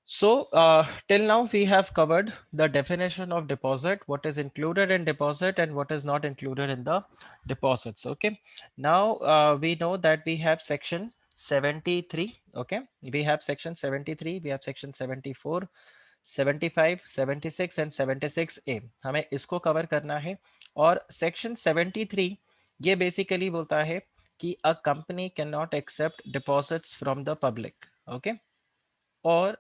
So till now we have covered the definition of deposit, what is included in deposit and what is not included in the deposits. Okay. Now we know that we have section 73. Okay. We have section 73, we have section 74, 75, 76 and 76A. हमें इसको cover करना है और section 73 ये basically बोलता है कि a company cannot accept deposits from the public. Okay. और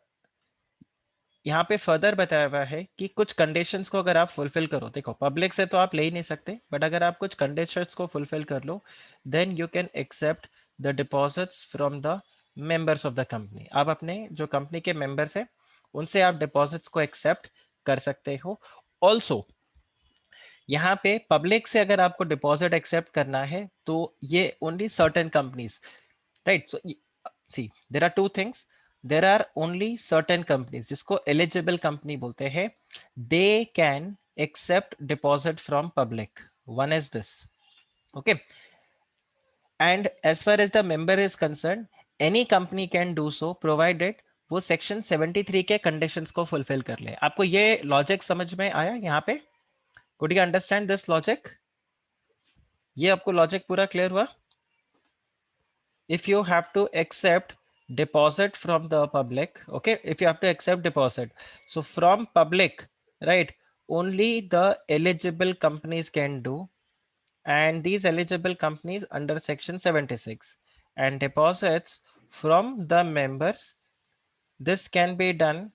यहाँ पे फर्दर बताया हुआ है कि कुछ कंडीशंस को अगर आप फुलफिल करो, देखो पब्लिक से तो आप ले ही नहीं सकते, बट अगर आप कुछ कंडीशंस को फुलफिल कर लो then you can accept the deposits from the members of the company. आप अपने जो कंपनी के मेंबर्स हैं उनसे आप डिपॉजिट्स को एक्सेप्ट कर सकते हो। ऑल्सो यहाँ पे पब्लिक से अगर आपको डिपॉजिट एक्सेप्ट करना है तो ये only certain companies, right. So see there are two things, there are only certain companies जिसको एलिजिबल कंपनी बोलते हैं, they can accept deposit from public. One is this, okay. And as far as the member is concern, any company can do so provided वो section 73 के conditions को fulfil कर ले। आपको ये लॉजिक समझ में आया यहाँ पे? Could you understand this logic? ये आपको लॉजिक पूरा क्लियर हुआ? If you have to accept deposit from the public, okay, if you have to accept deposit, so from public, right, only the eligible companies can do, and these eligible companies under section 76, and deposits from the members, this can be done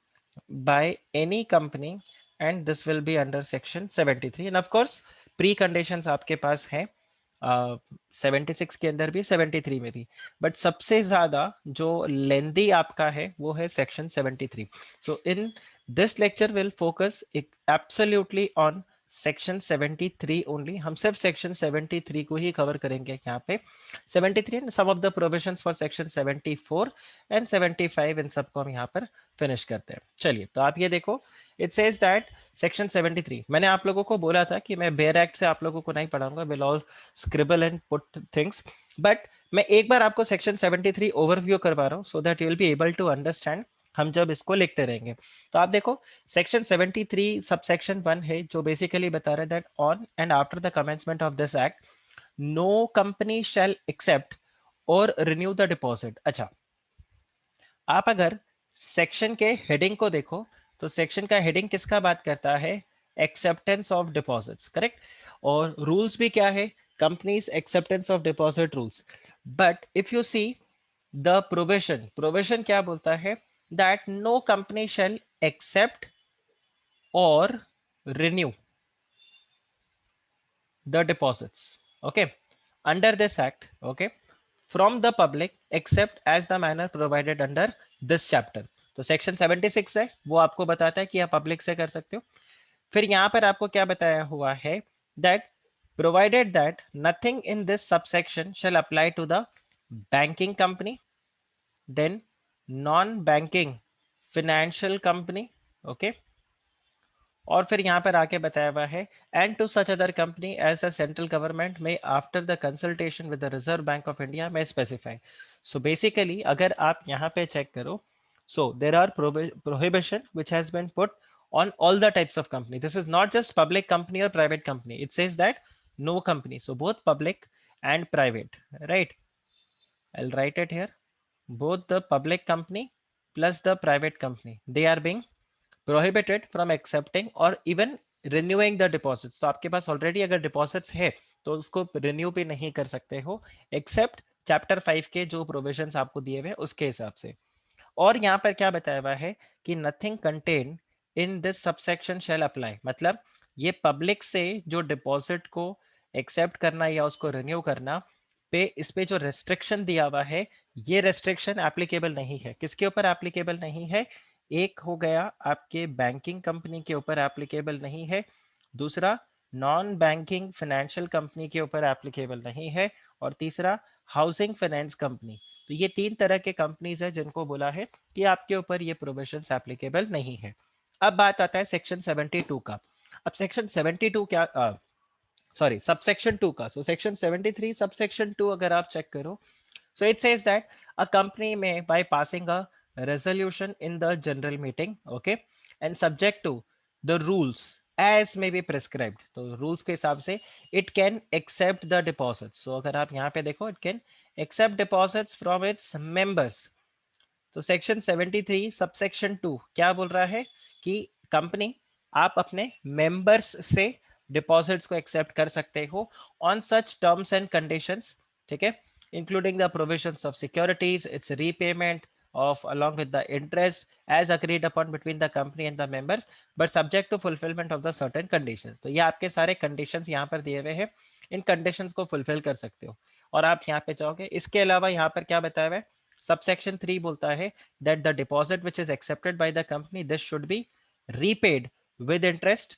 by any company and this will be under section 73, and of course preconditions आपके पास हैं 76 के अंदर भी 73 में भी, but सबसे ज्यादा जो लेंदी आपका है वो है section 73। So in this lecture will focus absolutely on section 73 only. हम सिर्फ सेक्शन 73 को ही कवर करेंगे यहाँ पे। 73 and some of the provisions for section 74 and 75 इन सबको हम यहाँ पर फिनिश करते हैं। चलिए, तो आप ये देखो, इट सेज दैट सेक्शन 73, मैंने आप लोगों को बोला था कि मैं बेयर एक्ट से आप लोगों को नहीं पढ़ाऊंगा, will all scribble and put things, but मैं एक बार आपको सेक्शन 73 ओवरव्यू करवा रहा हूँ so that you will be able to understand हम जब इसको लिखते रहेंगे। तो आप देखो सेक्शन 73 सबसेक्शन 1 है जो बेसिकली बता रहा है that on and after the commencement of this act no company shall accept or renew the deposit. अच्छा, आप अगर सेक्शन के हेडिंग को देखो तो सेक्शन का हेडिंग किसका बात करता है? Acceptance of deposits, correct. और रूल्स भी क्या है? Companies acceptance of deposit rules. But if you see the provision, provision क्या बोलता है? That no company shall accept or renew the deposits, okay, under this act, okay, from the public except as the manner provided under this chapter। तो section 76 है वो आपको बताता है कि आप पब्लिक से कर सकते हो। फिर यहां पर आपको क्या बताया हुआ है? That provided that nothing in this subsection shall apply to the banking company, then non banking financial company, okay. और फिर यहाँ पर आके बताया हुआ है and to such other company as a central government में after the consultation with the Reserve Bank of India में स्पेसिफाई। सो बेसिकली अगर आप यहाँ पे चेक करो, so there are prohibition which has been put on all the types of company. This is not just public company or private company. It says that no company. So both public and private, right? I'll write it here. Both the public company plus the private company, they are being prohibited from accepting or even renewing the deposits। तो आपके पास already अगर deposits है तो उसको renew भी नहीं कर सकते हो एक्सेप्ट चैप्टर 5 के जो प्रोविजंस आपको दिए हुए उसके हिसाब से। और यहाँ पर क्या बताया हुआ है कि nothing contain in this subsection shall apply, मतलब ये पब्लिक से जो डिपॉजिट को एक्सेप्ट करना या उसको रिन्यू करना पे इस पे जो रेस्ट्रिक्शन दिया हुआ है ये रेस्ट्रिक्शन एप्लीकेबल नहीं है। किसके ऊपर एप्लीकेबल नहीं है? एक हो गया आपके बैंकिंग कंपनी के ऊपर एप्लीकेबल नहीं है, दूसरा नॉन बैंकिंग फाइनेंशियल कंपनी के ऊपर एप्लीकेबल नहीं है, और तीसरा हाउसिंग फाइनेंस कंपनी। तो ये तीन तरह के कंपनीज है जिनको बोला है कि आपके ऊपर ये प्रोविजंस एप्लीकेबल नहीं है। अब बात आता है सेक्शन 72 का। अब सेक्शन 72 क्या, सॉरी सबसेक्शन 2 का। सो सेक्शन 73 सबसेक्शन 2 अगर आप चेक करो, so it says that a company may by passing a resolution in the general meeting, okay, and subject to the rules as may be prescribed. तो rules के हिसाब से it can accept the deposits. So अगर आप यहाँ पे देखो, it can accept deposits from its members. तो सेक्शन 73 सबसेक्शन 2 क्या बोल रहा है कि कंपनी आप अपने मेंबर्स से डिपॉजिट्स को एक्सेप्ट कर सकते हो on such terms and conditions, ठीक है, including the provisions of securities, it's repayment of along with the interest as agreed upon between the company and the members but subject to fulfillment of the certain conditions. तो ये आपके सारे conditions यहाँ पर दिए हुए हैं, इन conditions को fulfill कर सकते हो और आप यहाँ पे चाहोगे. इसके अलावा यहाँ पर क्या बताया हुआ है, सबसेक्शन 3 बोलता है that the deposit which is accepted by the company this should be repaid with interest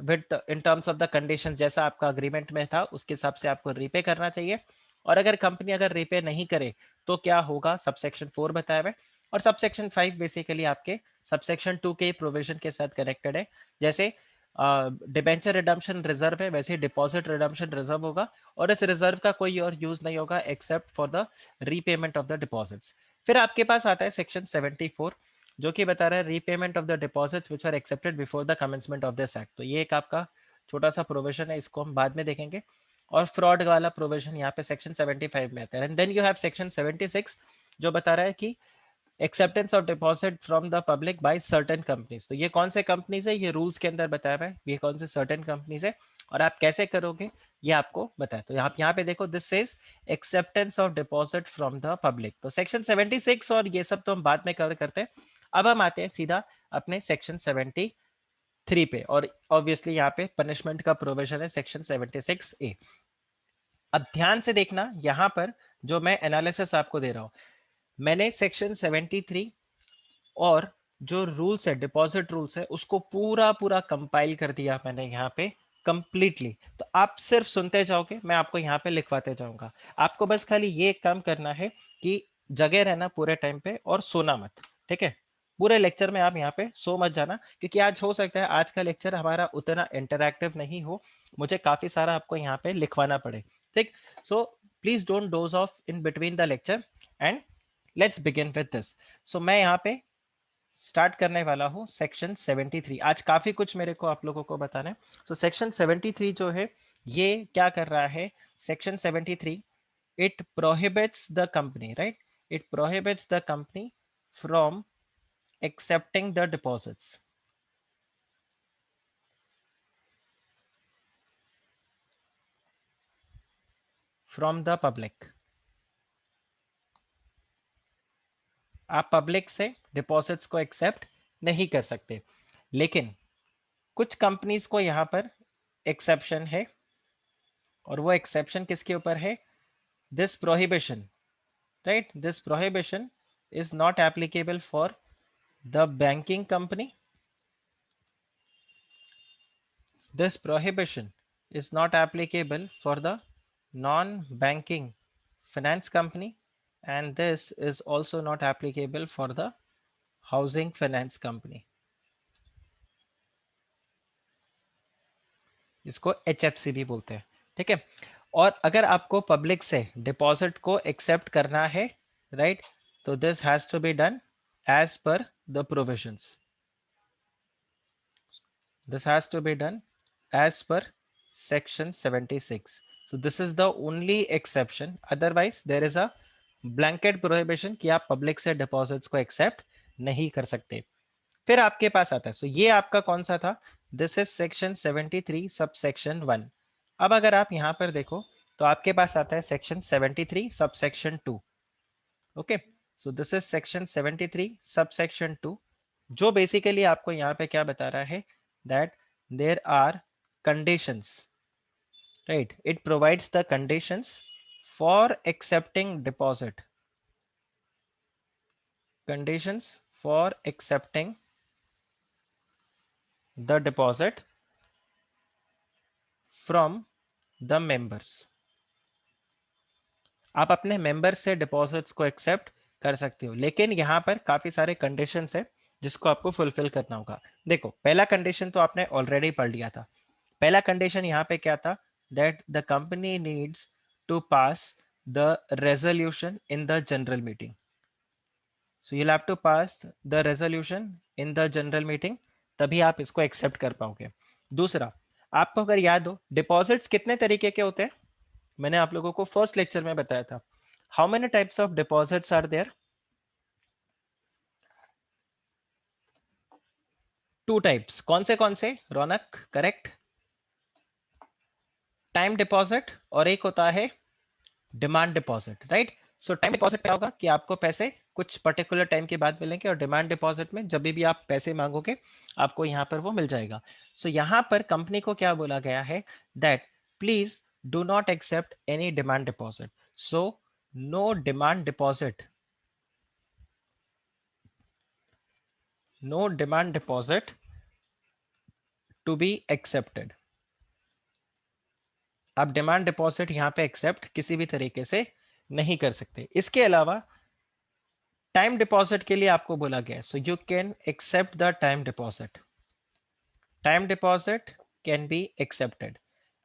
with in terms of the conditions, जैसा आपका अग्रीमेंट में था उसके हिसाब से आपको रीपे करना चाहिए. और अगर कंपनी अगर रीपे नहीं करे तो क्या होगा, सबसेक्शन 4 बताया हुआ है. और सबसेक्शन 5 बेसिकली आपके सबसेक्शन 2 के प्रोविजन के साथ कनेक्टेड है. जैसे डिबेंचर रिडम्पशन रिजर्व है, वैसे डिपॉजिट रिडम्पशन रिजर्व होगा और इस रिजर्व का कोई और यूज नहीं होगा except for the repayment of the deposits. फिर आपके पास आता है सेक्शन 74 जो कि बता रहा है repayment of the deposits which are accepted before the commencement of this act. तो ये एक आपका छोटा सा प्रोविजन है, इसको हम बाद में देखेंगे. और फ्रॉड वाला प्रोविजन यहाँ पे सेक्शन 75 में आता है. And then you have section 76 जो बता रहा है कि acceptance of deposit from the public by certain companies. तो ये कौन से कंपनीज है, ये रूल्स के अंदर बताया हुआ है ये कौन से सर्टेन कंपनीज है और आप कैसे करोगे ये आपको बताया. तो आप यहाँ पे देखो this is acceptance of deposit from the public. तो सेक्शन 76 और ये सब तो हम बाद में कवर करते हैं. अब हम आते हैं सीधा अपने सेक्शन 73 पे और ऑब्वियसली यहाँ पे पनिशमेंट का प्रोविजन है सेक्शन 76A. अब ध्यान से देखना यहां पर जो मैं एनालिसिस आपको दे रहा हूं, मैंने सेक्शन 73 और जो रूल्स है डिपॉजिट रूल्स है उसको पूरा पूरा कंपाइल कर दिया मैंने यहाँ पे कंप्लीटली. तो आप सिर्फ सुनते जाओगे, मैं आपको यहाँ पे लिखवाते जाऊंगा. आपको बस खाली ये काम करना है कि जगह रहना पूरे टाइम पे और सोना मत, ठीक है. पूरे लेक्चर में आप यहाँ पे सो मत जाना क्योंकि आज हो सकता है आज का लेक्चर हमारा उतना इंटरैक्टिव नहीं हो, मुझे काफी सारा आपको यहाँ पे लिखवाना पड़े, ठीक. So please don't doze off in between the lecture and let's begin with this. So मैं यहाँ पे स्टार्ट करने वाला हूँ सेक्शन 73. आज काफी कुछ मेरे को आप लोगों को बताना है. सो सेक्शन 73 जो है ये क्या कर रहा है, section 73 it prohibits the company, right, it prohibits the company from accepting the deposits from the public. आप पब्लिक से डिपॉजिट्स को एक्सेप्ट नहीं कर सकते, लेकिन कुछ कंपनीज को यहां पर एक्सेप्शन है और वो एक्सेप्शन किसके ऊपर है, this prohibition, right, this prohibition is not applicable for the banking company. This prohibition is not applicable for the non-banking finance company and this is also not applicable for the housing finance company. इसको HFC भी बोलते हैं, ठीक है. और अगर आपको public से डिपॉजिट को एक्सेप्ट करना है, राइट, तो this has to be done as per the provisions. This has to be done as per section 76. So this is the only exception. Otherwise there is a blanket prohibition कि आप public से deposits को accept नहीं कर सकते. फिर आपके पास आता है, सो ये आपका कौन सा था, this is section 73 sub section 1. अब अगर आप यहां पर देखो तो आपके पास आता है section 73 sub section 2. Okay, so this is section 73 sub section 2 जो बेसिकली आपको यहाँ पे क्या बता रहा है, that there are conditions, right, it provides the conditions for accepting deposit, conditions for accepting the deposit from the members. आप अपने मेंबर्स से डिपॉजिट्स को एक्सेप्ट कर सकते हो, लेकिन यहाँ पर काफी सारे कंडीशंस है जिसको आपको फुलफिल करना होगा. देखो पहला कंडीशन तो आपने ऑलरेडी पढ़ लिया था. पहला कंडीशन यहाँ पे क्या था, that the company needs to pass the resolution in the general meeting. So you'll have to pass the resolution in the general meeting, तभी आप इसको एक्सेप्ट कर पाओगे। दूसरा, आपको अगर याद हो डिपॉजिट्स कितने तरीके के होते हैं, मैंने आप लोगों को फर्स्ट लेक्चर में बताया था। How many types of deposits are there? 2 types. कौन से रौनक? करेक्ट, टाइम डिपॉजिट और एक होता है डिमांड डिपॉजिट, राइट। सो टाइम डिपॉजिट क्या होगा कि आपको पैसे कुछ पर्टिकुलर टाइम के बाद मिलेंगे, और डिमांड डिपॉजिट में जब भी आप पैसे मांगोगे आपको यहाँ पर वो मिल जाएगा। सो यहाँ पर कंपनी को क्या बोला गया है, that please do not accept any demand deposit. So no demand deposit, no demand deposit to be accepted. आप डिमांड डिपॉजिट यहां पे एक्सेप्ट किसी भी तरीके से नहीं कर सकते। इसके अलावा टाइम डिपॉजिट के लिए आपको बोला गया है, so you can accept the time deposit. Time deposit can be accepted.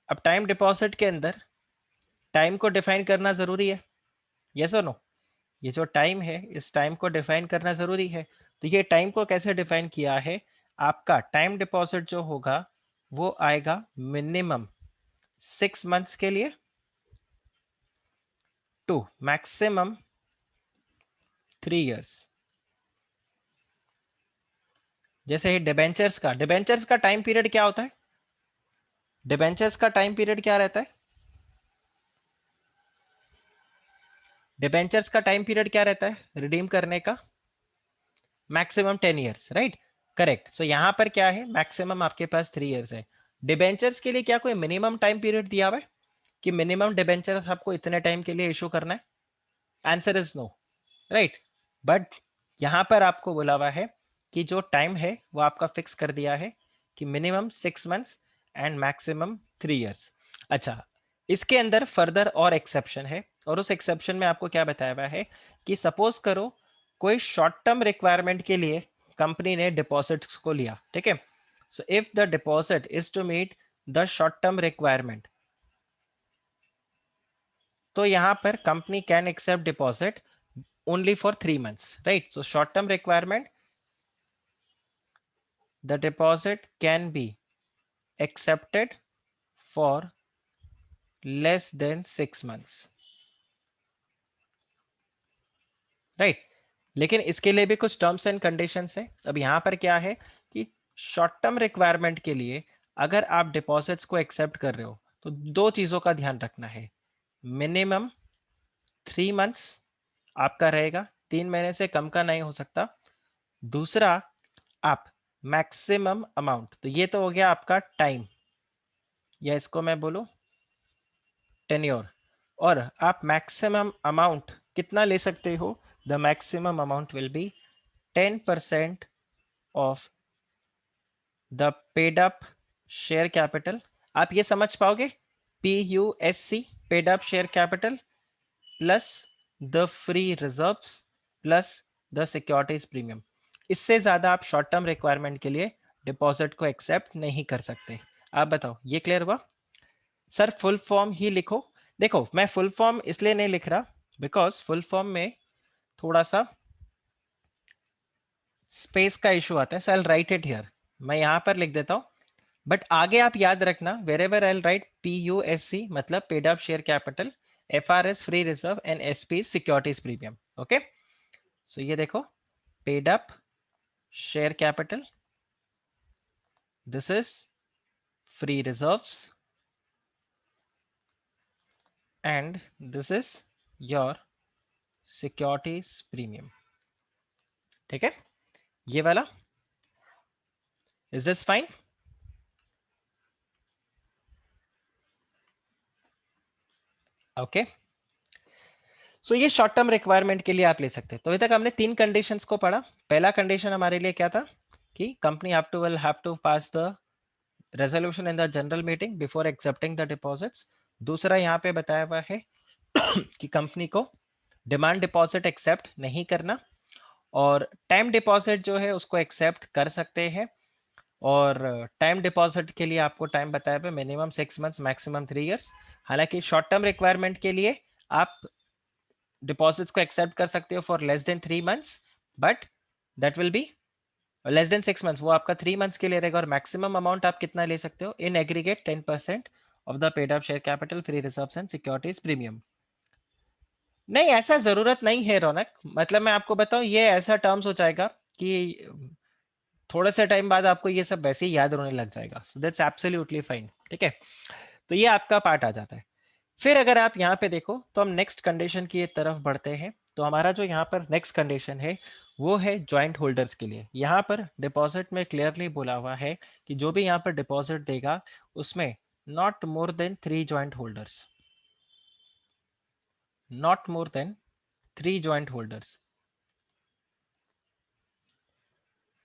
अब टाइम डिपॉजिट के अंदर टाइम को डिफाइन करना जरूरी है, यस और नो? ये जो टाइम है इस टाइम को डिफाइन करना जरूरी है। तो ये टाइम को कैसे डिफाइन किया है, आपका टाइम डिपॉजिट जो होगा वो आएगा मिनिमम 6 मंथ्स के लिए टू मैक्सिमम 3 इयर्स। जैसे डिबेंचर्स का टाइम पीरियड क्या होता है? डिबेंचर्स का टाइम पीरियड क्या रहता है? डिबेंचर्स का टाइम पीरियड क्या रहता है रिडीम करने का? Maximum 10 years, right. करेक्ट। सो यहां पर क्या है, मैक्सिमम आपके पास 3 इयर्स है। डिबेंचर्स के लिए क्या कोई मिनिमम टाइम पीरियड दिया हुआ है कि मिनिमम डिबेंचर्स आपको इतने टाइम के लिए इशू करना है? Answer is no, right. But यहां पर आपको बोला हुआ है कि जो टाइम है वो आपका फिक्स कर दिया है कि minimum 6 months and maximum 3 years. अच्छा, इसके अंदर फर्दर और एक्सेप्शन है, और उस एक्सेप्शन में आपको क्या बताया हुआ है कि सपोज करो कोई शॉर्ट टर्म रिक्वायरमेंट के लिए कंपनी ने डिपॉजिट्स को लिया, ठीक है। So if the deposit is to meet the short term requirement, तो यहां पर company can accept deposit only for 3 months, right? So short term requirement, the deposit can be accepted for less than 6 months, right? लेकिन इसके लिए भी कुछ terms and conditions है। अब यहां पर क्या है कि शॉर्ट टर्म रिक्वायरमेंट के लिए अगर आप डिपॉजिट्स को एक्सेप्ट कर रहे हो तो 2 चीजों का ध्यान रखना है। मिनिमम 3 मंथ्स आपका रहेगा, 3 महीने से कम का नहीं हो सकता। दूसरा, आप मैक्सिमम अमाउंट, तो ये तो हो गया आपका टाइम, या इसको मैं बोलूं टेन्योर, और आप मैक्सिमम अमाउंट कितना ले सकते हो? The maximum amount will be 10% of the paid up share capital. आप ये समझ पाओगे? PUSC, paid up share capital plus the free reserves plus the securities premium. इससे ज्यादा आप शॉर्ट टर्म रिक्वायरमेंट के लिए डिपॉजिट को एक्सेप्ट नहीं कर सकते। आप बताओ, ये क्लियर हुआ? सर फुल फॉर्म ही लिखो। देखो मैं फुल फॉर्म इसलिए नहीं लिख रहा बिकॉज फुल फॉर्म में थोड़ा सा स्पेस का इशू आता है। सो आई राइट इट हियर, मैं यहां पर लिख देता हूं, बट आगे आप याद रखना wherever I write PUSC मतलब paid up share capital, FRS free reserve and SP securities premium. Okay, so ये देखो, paid up share capital, this is free reserves and this is your securities premium. ठीक है, ये वाला, is this fine? Okay, so ये short term requirement के लिए आप ले सकते हैं। तो अभी तक हमने 3 कंडीशंस को पढ़ा। पहला कंडीशन हमारे लिए क्या था कि company will have to pass the resolution in the general meeting before accepting the deposits. दूसरा यहाँ पे बताया हुआ है कि कंपनी को डिमांड डिपॉजिट एक्सेप्ट नहीं करना, और टाइम डिपॉजिट जो है उसको एक्सेप्ट कर सकते हैं। और टाइम डिपॉजिट के लिए आपको टाइम बताया हुआ मिनिमम 6 मंथ्स मैक्सिमम 3 इयर्स। हालांकि शॉर्ट टर्म रिक्वायरमेंट के लिए आप डिपॉजिट्स को एक्सेप्ट कर सकते हो for less than 3 months, but that will be less than 6 months, वो आपका 3 मंथ्स के लिए रहेगा। और मैक्सिमम अमाउंट आप कितना ले सकते हो in aggregate 10% of the paid up share capital free reserves and securities premium. नहीं, ऐसा जरूरत नहीं है रौनक, मतलब मैं आपको बताऊं, ये ऐसा टर्म्स हो जाएगा कि थोड़े से टाइम बाद आपको ये सब वैसे ही याद होने लग जाएगा। सो दैट्स एब्सोल्युटली फाइन, ठीक है। तो ये आपका पार्ट आ जाता है। फिर अगर आप यहाँ पे देखो तो हम नेक्स्ट कंडीशन की तरफ बढ़ते हैं। तो हमारा जो यहाँ पर नेक्स्ट कंडीशन है वो है ज्वाइंट होल्डर्स के लिए। यहाँ पर डिपॉजिट में क्लियरली बोला हुआ है कि जो भी यहाँ पर डिपॉजिट देगा उसमें not more than 3 joint holders, not more than 3 joint holders,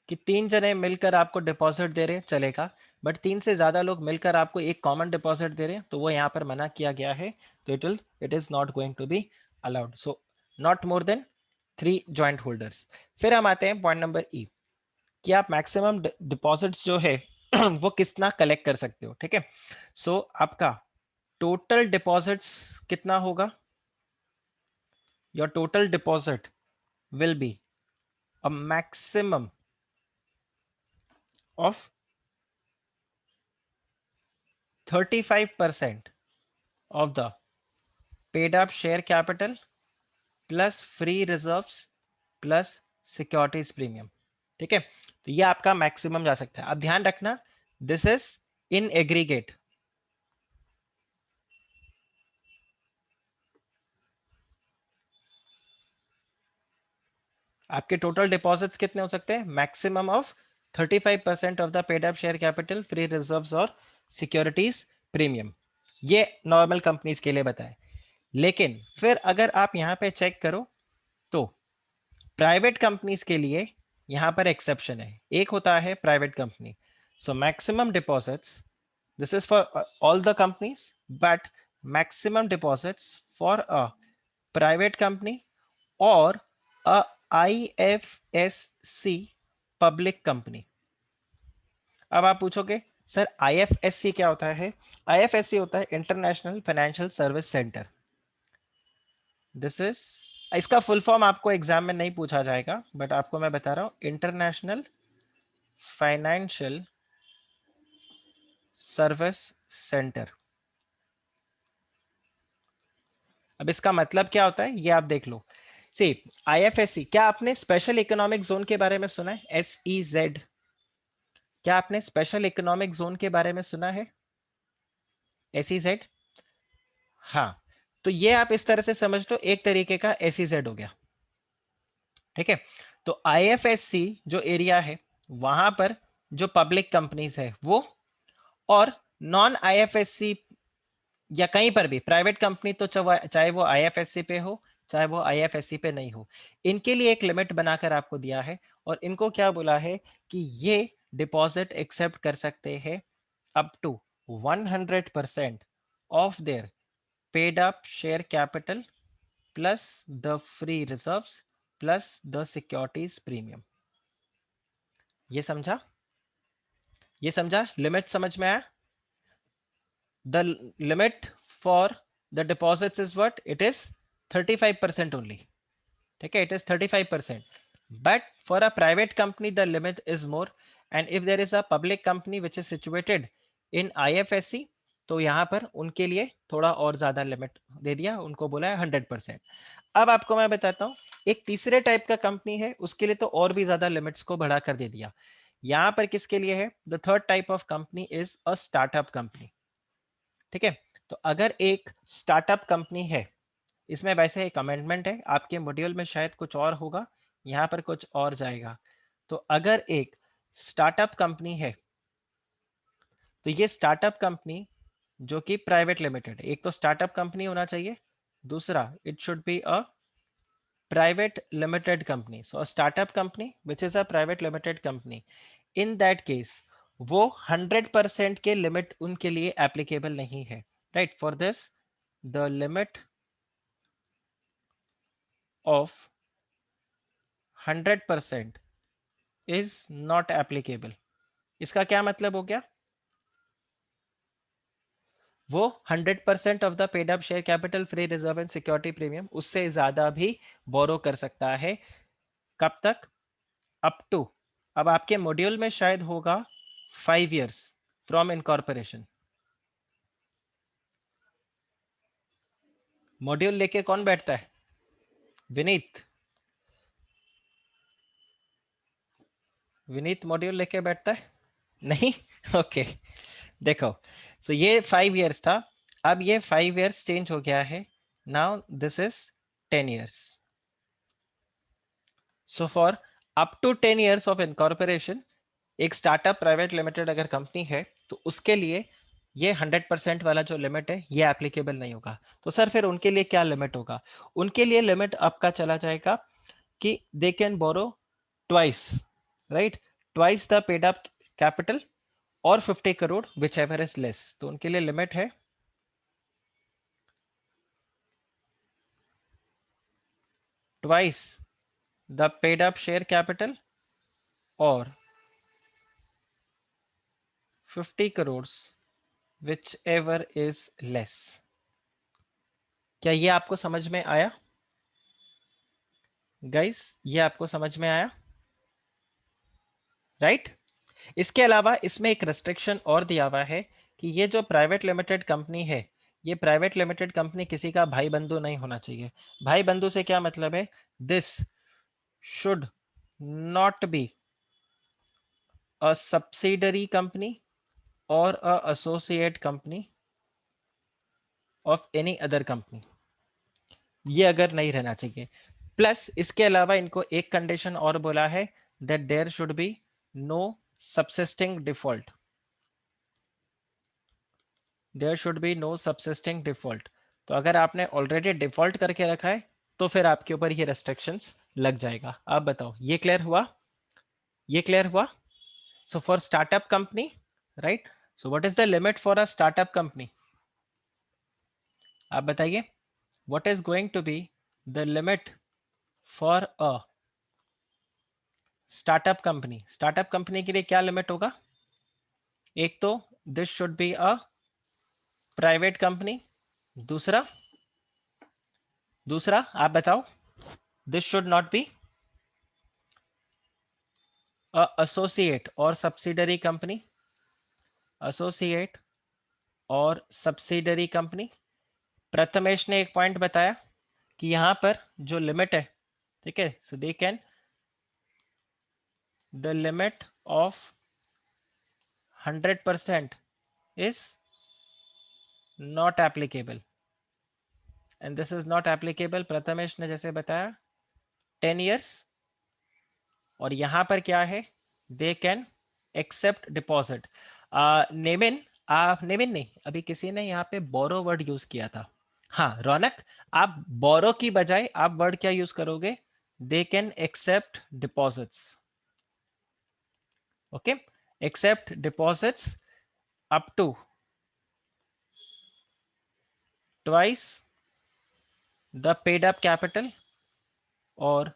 कि 3 जने मिलकर आपको डिपॉजिट दे रहे हैं चलेगा, बट 3 से ज्यादा लोग मिलकर आपको एक कॉमन डिपॉजिट दे रहे हैं तो वो यहाँ पर मना किया गया है। तो it is not going to be allowed. So not more than 3 joint holders. फिर हम आते हैं पॉइंट नंबर ई, कि आप मैक्सिमम डिपॉजिट्स जो है वो कितना कलेक्ट कर सकते हो, ठीक है। सो आपका टोटल डिपॉजिट्स कितना होगा? Your total deposit will be a maximum of 35% of the paid up share capital plus free reserves plus securities premium, ठीक है। तो ये आपका मैक्सिमम जा सकता है। अब ध्यान रखना, दिस इज इन एग्रीगेट। आपके टोटल डिपॉजिट्स कितने हो सकते हैं? Maximum of 35% of the paid up share capital free reserves और सिक्योरिटीज प्रीमियम। ये नॉर्मल कंपनीज के लिए बताएं। लेकिन फिर अगर आप यहां पे चेक करो तो प्राइवेट कंपनीज के लिए यहां पर एक्सेप्शन है। एक होता है private company, so maximum deposits, this is for all the companies, but maximum deposits for a private company और अ IFSC पब्लिक कंपनी। अब आप पूछोगे सर IFSC क्या होता है? IFSC होता है international financial service centre. This is, इसका फुल फॉर्म आपको एग्जाम में नहीं पूछा जाएगा, बट आपको मैं बता रहा हूं, इंटरनेशनल फाइनेंशियल सर्विस सेंटर। अब इसका मतलब क्या होता है ये आप देख लो। सी, IFSC, क्या आपने स्पेशल इकोनॉमिक जोन के बारे में सुना है? SEZ, क्या आपने स्पेशल इकोनॉमिक जोन के बारे में सुना है? SEZ, हाँ। तो ये आप इस तरह से समझ लो, एक तरीके का SEZ हो गया, ठीक है। तो IFSC जो एरिया है वहां पर जो पब्लिक कंपनीज है वो, और नॉन IFSC या कहीं पर भी प्राइवेट कंपनी, तो चाहे वो IFSC पे हो चाहे वो IFSC पे नहीं हो, इनके लिए एक लिमिट बनाकर आपको दिया है। और इनको क्या बोला है कि ये डिपॉजिट एक्सेप्ट कर सकते हैं up to 100% of their paid up share capital plus the free reserves plus the securities premium. ये समझा? ये समझा? लिमिट समझ में आया? The limit for the deposits is what? It is 35% only. Okay, it is 35%. But for a private company, the limit is more. And if there is a public company which is situated in IFSC, तो यहाँ पर उनके लिए थोड़ा और ज्यादा limit दे दिया, उनको बोला है 100%। अब आपको मैं बताता हूँ, एक तीसरे टाइप का कंपनी है उसके लिए तो और भी ज्यादा लिमिट्स को बढ़ा कर दे दिया। यहाँ पर किसके लिए है? The third type of company is a startup company, ठीक है। तो अगर एक स्टार्टअप कंपनी है, इसमें वैसे एक अमेंडमेंट है, आपके मॉड्यूल में शायद कुछ और होगा, यहाँ पर कुछ और जाएगा। तो अगर एक स्टार्टअप कंपनी है तो ये स्टार्टअप कंपनी जो कि प्राइवेट लिमिटेड, एक तो स्टार्टअप कंपनी होना चाहिए, दूसरा it should be a private limited company. So startup company which is a private limited company, in that case वो 100% के लिमिट उनके लिए एप्लीकेबल नहीं है, right. For this the limit of 100% is not applicable. इसका क्या मतलब हो गया? वो 100% of the paid up share capital free reserve and security premium उससे ज्यादा भी बोरो कर सकता है कब तक? अप टू, अब आपके मॉड्यूल में शायद होगा 5 years फ्रॉम इनकॉर्पोरेशन। मॉड्यूल लेके कौन बैठता है? विनीत, विनीत मॉड्यूल लेके बैठता है? नहीं। ओके, देखो, सो ये 5 years था, अब ये 5 years चेंज हो गया है, now this is 10 years। So for up to 10 years of incorporation, एक स्टार्टअप प्राइवेट लिमिटेड अगर कंपनी है तो उसके लिए ये 100% वाला जो लिमिट है ये एप्लीकेबल नहीं होगा। तो सर फिर उनके लिए क्या लिमिट होगा? उनके लिए लिमिट आपका चला जाएगा कि they can borrow twice, right, twice the paid up capital or 50 crore whichever is less. तो उनके लिए लिमिट है twice the paid up share capital or 50 crore whichever is less. क्या ये आपको समझ में आया गाइस? ये आपको समझ में आया, राइट? इसके अलावा इसमें एक रेस्ट्रिक्शन और दिया हुआ है कि ये जो प्राइवेट लिमिटेड कंपनी है, ये प्राइवेट लिमिटेड कंपनी किसी का भाई बंधु नहीं होना चाहिए। भाई बंधु से क्या मतलब है? This should not be a subsidiary company और a associate company of any other company, ये अगर नहीं रहना चाहिए। प्लस इसके अलावा इनको एक कंडीशन और बोला है, that there should be no subsisting default, there should be no subsisting default. तो अगर आपने ऑलरेडी डिफॉल्ट करके रखा है तो फिर आपके ऊपर ये रेस्ट्रिक्शंस लग जाएगा। आप बताओ, ये क्लियर हुआ? ये क्लियर हुआ? So for startup company, right, so what is the limit for a startup company? आप बताइए, what is going to be the limit for a startup company? Startup company के लिए क्या लिमिट होगा? एक तो this should be a private company, दूसरा, दूसरा आप बताओ, this should not be associate or subsidiary company, associate or subsidiary company. Prathamesh ने एक पॉइंट बताया कि यहां पर जो लिमिट है, ठीक है, so they can the limit of 100% is not applicable and this is not applicable. Prathamesh ने जैसे बताया 10 years, और यहां पर क्या है, दे can accept deposit. Nemin, Nemin नहीं, अभी किसी ने यहाँ पे बोरो वर्ड यूज किया था। हाँ रौनक, आप बोरो की बजाय आप वर्ड क्या यूज करोगे? They can accept deposits. Okay, accept deposits up to twice the paid up capital or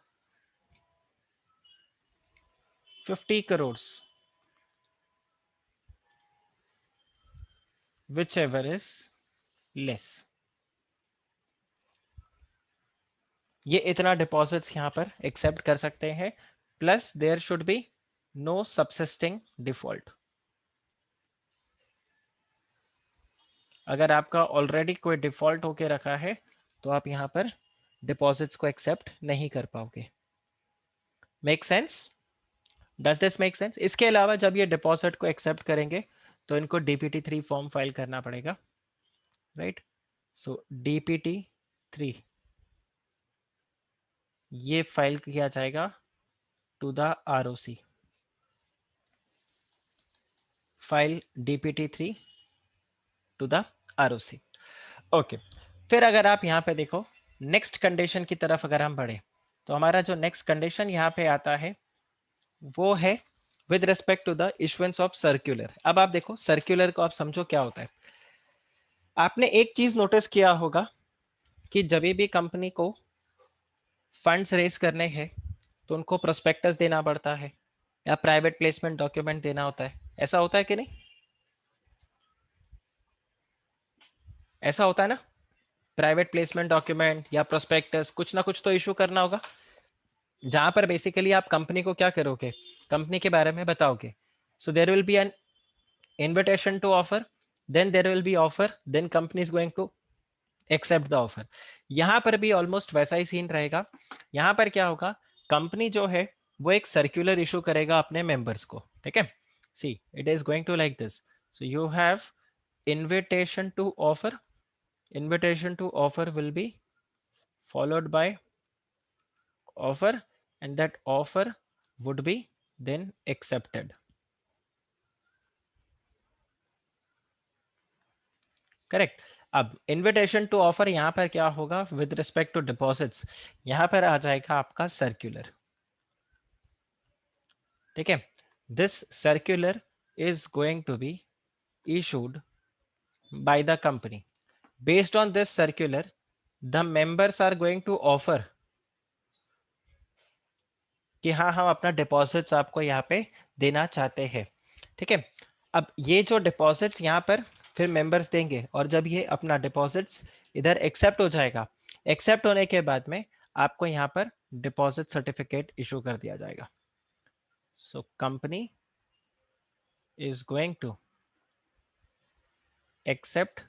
50 crore whichever is less. ये इतना डिपॉजिट्स यहां पर एक्सेप्ट कर सकते हैं, plus there should be no subsisting default. अगर आपका ऑलरेडी कोई डिफॉल्ट होके रखा है तो आप यहां पर डिपॉजिट्स को एक्सेप्ट नहीं कर पाओगे। Make sense? Does this make sense? इसके अलावा जब ये डिपॉजिट को एक्सेप्ट करेंगे तो इनको DPT3 फॉर्म फाइल करना पड़ेगा, राइट? सो DPT3 ये फाइल किया जाएगा to the ROC, file DPT3 to the ROC। Okay, फिर अगर आप यहाँ पे देखो नेक्स्ट कंडीशन की तरफ अगर हम बढ़े, तो हमारा जो नेक्स्ट कंडीशन यहाँ पे आता है वो है with respect to the issuance of circular. अब आप देखो सर्कुलर को आप समझो क्या होता है। आपने एक चीज नोटिस किया होगा कि जब भी कंपनी को फंड्स रेज करने हैं तो उनको प्रोस्पेक्टस देना पड़ता है या प्राइवेट प्लेसमेंट डॉक्यूमेंट देना होता है। ऐसा होता है कि नहीं? ऐसा होता है ना? प्राइवेट प्लेसमेंट डॉक्यूमेंट या प्रोस्पेक्टस कुछ ना कुछ तो इशू करना होगा। जहां पर बेसिकली आप कंपनी को क्या करोगे, कंपनी के बारे में बताओगे. So there will be an invitation to offer, then there will be offer, then company is going to accept the offer. यहाँ पर भी ऑलमोस्ट वैसा ही सीन रहेगा. यहाँ पर क्या होगा, कंपनी जो है वो एक सर्कुलर इशू करेगा अपने मेंबर्स को. ठीक है, see it is going to like this. So you have invitation to offer. Invitation to offer will be followed by offer, and that offer would be then accepted. Correct. अब invitation to offer यहाँ पर क्या होगा with respect to deposits, यहाँ पर आ जाएगा आपका circular. ठीक है, this circular is going to be issued by the company. Based on this circular, the members are going to offer कि हाँ हम अपना डिपॉजिट्स आपको यहाँ पे देना चाहते हैं. ठीक है, अब ये जो डिपॉजिट्स यहाँ पर फिर मेंबर्स देंगे, और जब ये अपना डिपॉजिट्स इधर एक्सेप्ट हो जाएगा, एक्सेप्ट होने के बाद में आपको यहाँ पर डिपॉजिट सर्टिफिकेट इशू कर दिया जाएगा. So company is going to accept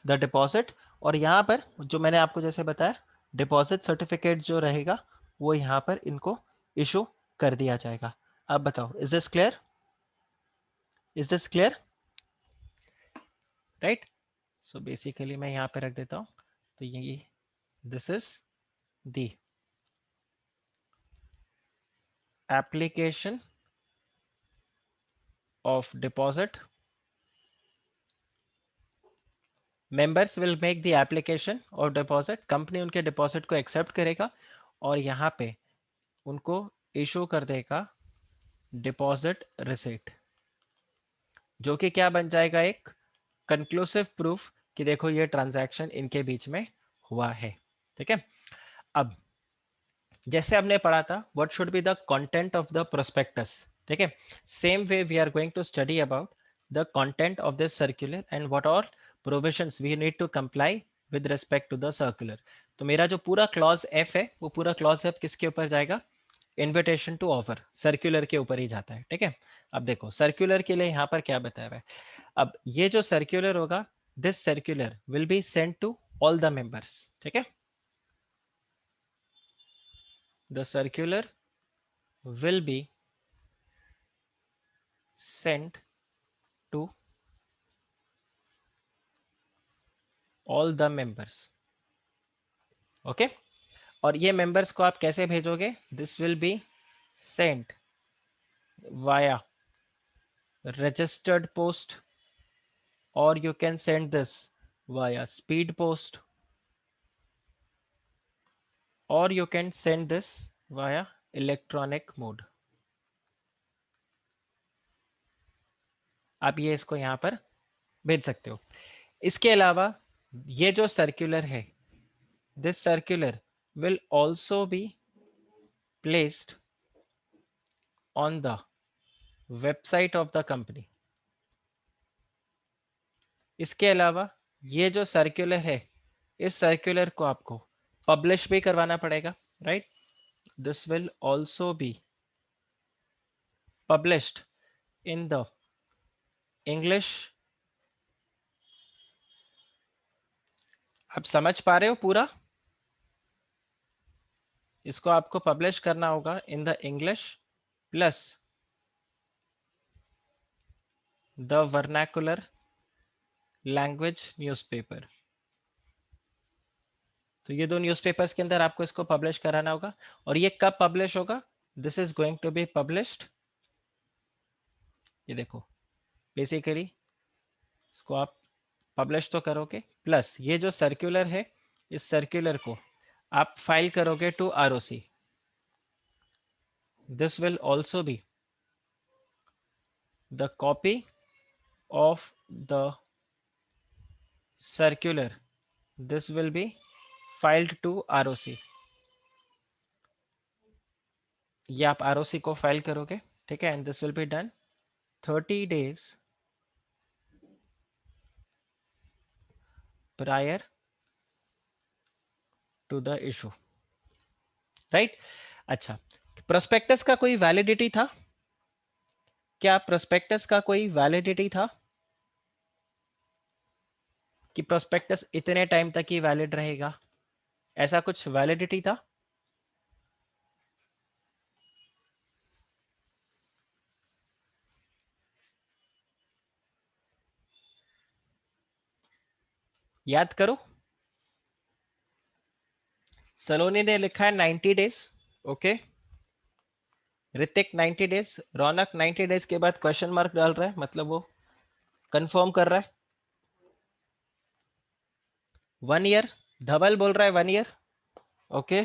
the deposit, और यहाँ पर जो मैंने आपको जैसे बताया डिपॉजिट सर्टिफिकेट जो रहेगा वो यहाँ पर इनको इशू कर दिया जाएगा. अब बताओ, is this clear? Is this clear? Right. So basically मैं यहाँ पे रख देता हूँ. तो ये this is the application of deposit. Members will make the application of deposit. Company उनके डिपॉजिट को एक्सेप्ट करेगा और यहाँ पे उनको इशू कर देगा डिपॉजिट रिसीट, जो कि क्या बन जाएगा, एक कंक्लूसिव प्रूफ कि देखो ये ट्रांजैक्शन इनके बीच में हुआ है. ठीक है, अब जैसे हमने पढ़ा था what should be the content of the prospectus. ठीक है, same way we are going to study about the content of this circular and what all provisions we need to comply with respect to the circular. तो मेरा जो पूरा clause F है वो पूरा clause F किसके ऊपर जाएगा, इन्विटेशन टू ऑफर सर्कुलर के ऊपर ही जाता है. ठीक है, अब देखो सर्कुलर के लिए यहाँ पर क्या बताया हुआ है. अब ये जो सर्कुलर होगा, this circular will be sent to all the members. ठीक है, the circular will be sent to all the members. Okay, और ये मेंबर्स को आप कैसे भेजोगे, this will be sent via registered post, or you can send this via speed post, or you can send this via electronic mode. आप ये इसको यहाँ पर भेज सकते हो. इसके अलावा ये जो सर्कुलर है, this circular will also be placed on the website of the company. इसके अलावा ये जो सर्कुलर है, इस सर्कुलर को आपको पब्लिश भी करवाना पड़ेगा. Right, this will also be published in the English. आप समझ पा रहे हो पूरा, इसको आपको पब्लिश करना होगा in the English plus the vernacular language newspaper. तो ये दो न्यूज़पेपर्स के अंदर आपको इसको पब्लिश कराना होगा. और ये कब पब्लिश होगा, this is going to be published, ये देखो बेसिकली इसको आप पब्लिश तो करोगे, प्लस ये जो सर्कुलर है इस सर्कुलर को आप फाइल करोगे to ROC. This will also be the copy of the circular. This will be filed to ROC. ये आप ROC को फाइल करोगे. ठीक है, and this will be done 30 days prior to the issue. Right. अच्छा, prospectus का कोई validity था? क्या प्रोस्पेक्टस का कोई वैलिडिटी था कि प्रोस्पेक्टस इतने टाइम तक ही वैलिड रहेगा? ऐसा कुछ वैलिडिटी था? याद करो। सलोनी ने लिखा है 90 डेज। ओके, ऋतिक 90 डेज, रौनक 90 डेज के बाद क्वेश्चन मार्क डाल रहा है, मतलब वो कंफर्म कर रहा है। 1 ईयर, धवल बोल रहा है 1 year. Okay,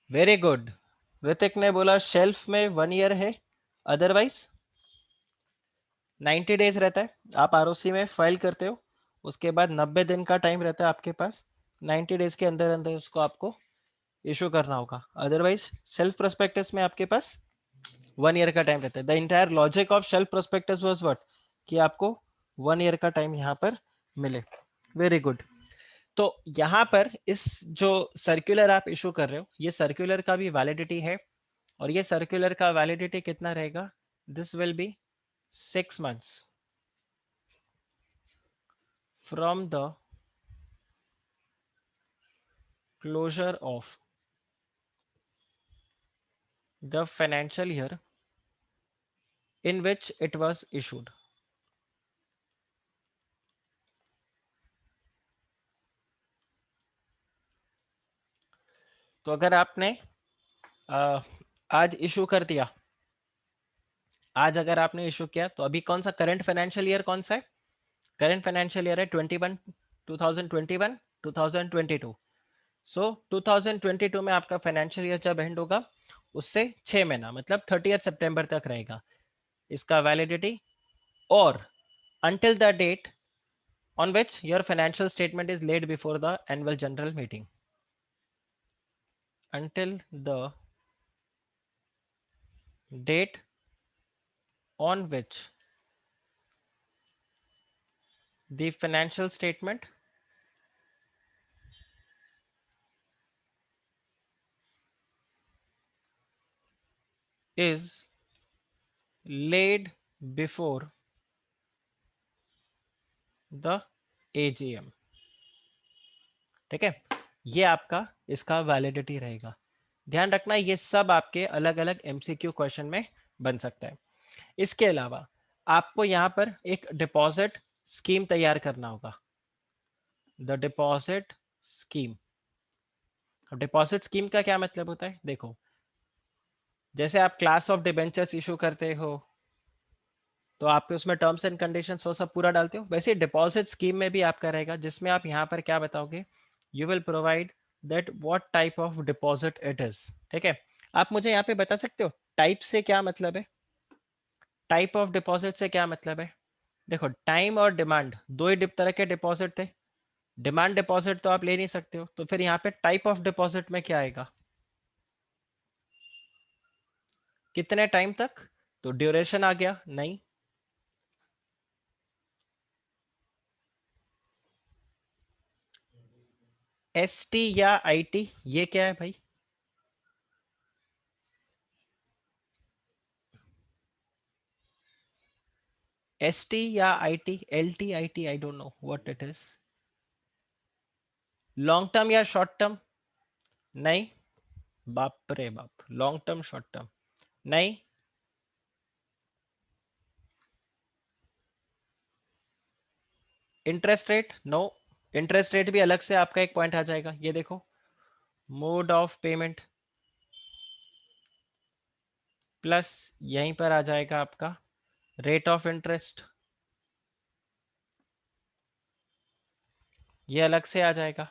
very good. Hrithik ने बोला शेल्फ में 1 ईयर है, अदरवाइज 90 डेज रहता है। आप आरओसी में फाइल करते हो, उसके बाद 90 दिन का टाइम रहता है आपके पास। 90 डेज के अंदर अंदर उसको आपको इशू करना होगा, अदरवाइज सेल्फ प्रोस्पेक्टस में आपके पास 1 ईयर का टाइम रहता है। The entire logic of self prospectus was what, कि आपको 1 ईयर का टाइम यहाँ पर मिले। Very good. तो यहाँ पर इस जो सर्कुलर आप इशू कर रहे हो, ये सर्कुलर का भी वैलिडिटी है, और ये सर्कुलर का वैलिडिटी कितना रहेगा? This will B 6 months from the closure of the financial year in which it was issued. तो अगर आपने आज इशू कर दिया, आज अगर आपने इशू किया, तो अभी कौन सा करंट फाइनेंशियल ईयर कौन सा है? करंट फाइनेंशियल ईयर है 21, 2021, 2022। सो 2022 में आपका फाइनेंशियल ईयर जब एंड होगा, उससे 6 महीना मतलब 30 सितंबर तक रहेगा इसका वैलिडिटी। और until the date on which your financial statement is laid before the annual general meeting, until the date on which the financial statement is laid before the AGM। ठीक है, ये आपका इसका वैलिडिटी रहेगा। ध्यान रखना, ये सब आपके अलग अलग एमसीक्यू क्वेश्चन में बन सकता है। इसके अलावा आपको यहाँ पर एक डिपॉजिट स्कीम तैयार करना होगा, द डिपॉजिट स्कीम। अब डिपॉजिट स्कीम का क्या मतलब होता है? देखो, जैसे आप क्लास ऑफ डिबेंचर्स इशू करते हो, तो आपके उसमें टर्म्स एंड कंडीशंस वो सब पूरा डालते हो, वैसे डिपॉजिट स्कीम में भी आपका रहेगा, जिसमें आप यहाँ पर क्या बताओगे? You will provide that what type of deposit it is. ठीक है, आप मुझे यहाँ पे बता सकते हो टाइप से क्या मतलब है? टाइप ऑफ डिपॉजिट से क्या मतलब है? देखो, टाइम और डिमांड दो ही तरह के डिपॉजिट थे। डिमांड डिपॉजिट तो आप ले नहीं सकते हो, तो फिर यहाँ पे टाइप ऑफ डिपॉजिट में क्या आएगा? कितने टाइम तक? तो ड्यूरेशन आ गया नहीं। एस टी या आई टी, ये क्या है भाई? एस टी या I T, L T, I T, I don't know what it is. Long term या शॉर्ट टर्म? नहीं। बाप रे बाप, लॉन्ग टर्म शॉर्ट टर्म नहीं। Interest rate? No. Interest rate भी अलग से आपका एक पॉइंट आ जाएगा, ये देखो, मोड ऑफ पेमेंट प्लस यहीं पर आ जाएगा आपका रेट ऑफ इंटरेस्ट, ये अलग से आ जाएगा।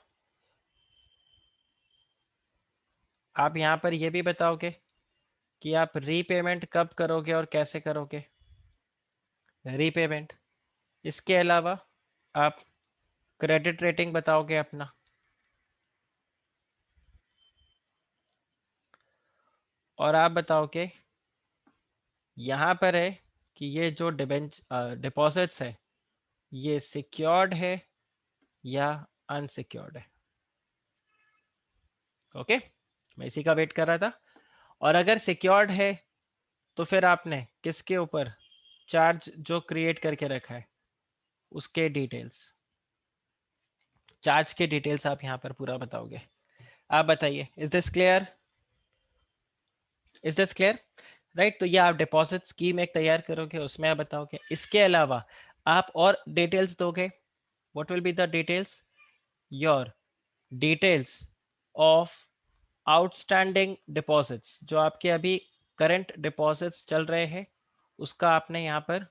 आप यहाँ पर ये भी बताओगे कि आप रीपेमेंट कब करोगे और कैसे करोगे रीपेमेंट। इसके अलावा आप क्रेडिट रेटिंग बताओगे अपना, और आप बताओगे यहाँ पर है कि ये जो डिबेंच डिपॉजिट्स है, ये सिक्योर्ड है या अनसिक्योर्ड है। ओके, मैं इसी का वेट कर रहा था। और अगर सिक्योर्ड है तो फिर आपने किसके ऊपर चार्ज जो क्रिएट करके रखा है उसके डिटेल्स, चार्ज के डिटेल्स आप यहाँ पर पूरा बताओगे। आप बताइए, is this clear? Is this clear? Right, तो ये आप डिपॉजिट स्कीम एक तैयार करोगे, उसमें आप बताओगे। इसके अलावा आप और डिटेल्स दोगे। What will be the details? Your details of outstanding deposits, जो आपके अभी करंट डिपॉजिट्स चल रहे हैं उसका आपने यहाँ पर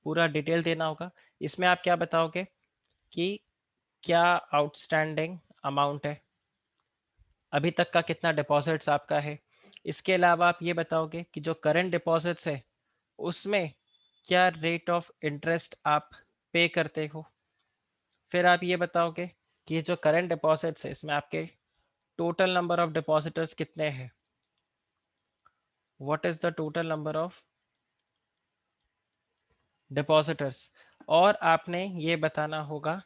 पूरा डिटेल देना होगा। इसमें आप क्या बताओगे कि क्या आउटस्टैंडिंग अमाउंट है, अभी तक का कितना डिपॉजिट्स आपका है। इसके अलावा आप ये बताओगे कि जो करंट डिपॉजिट्स है उसमें क्या रेट ऑफ इंटरेस्ट आप पे करते हो। फिर आप ये बताओगे कि जो करंट डिपॉजिट्स है इसमें आपके टोटल नंबर ऑफ डिपॉजिटर्स कितने हैं, what is the total number of depositors. और आपने ये बताना होगा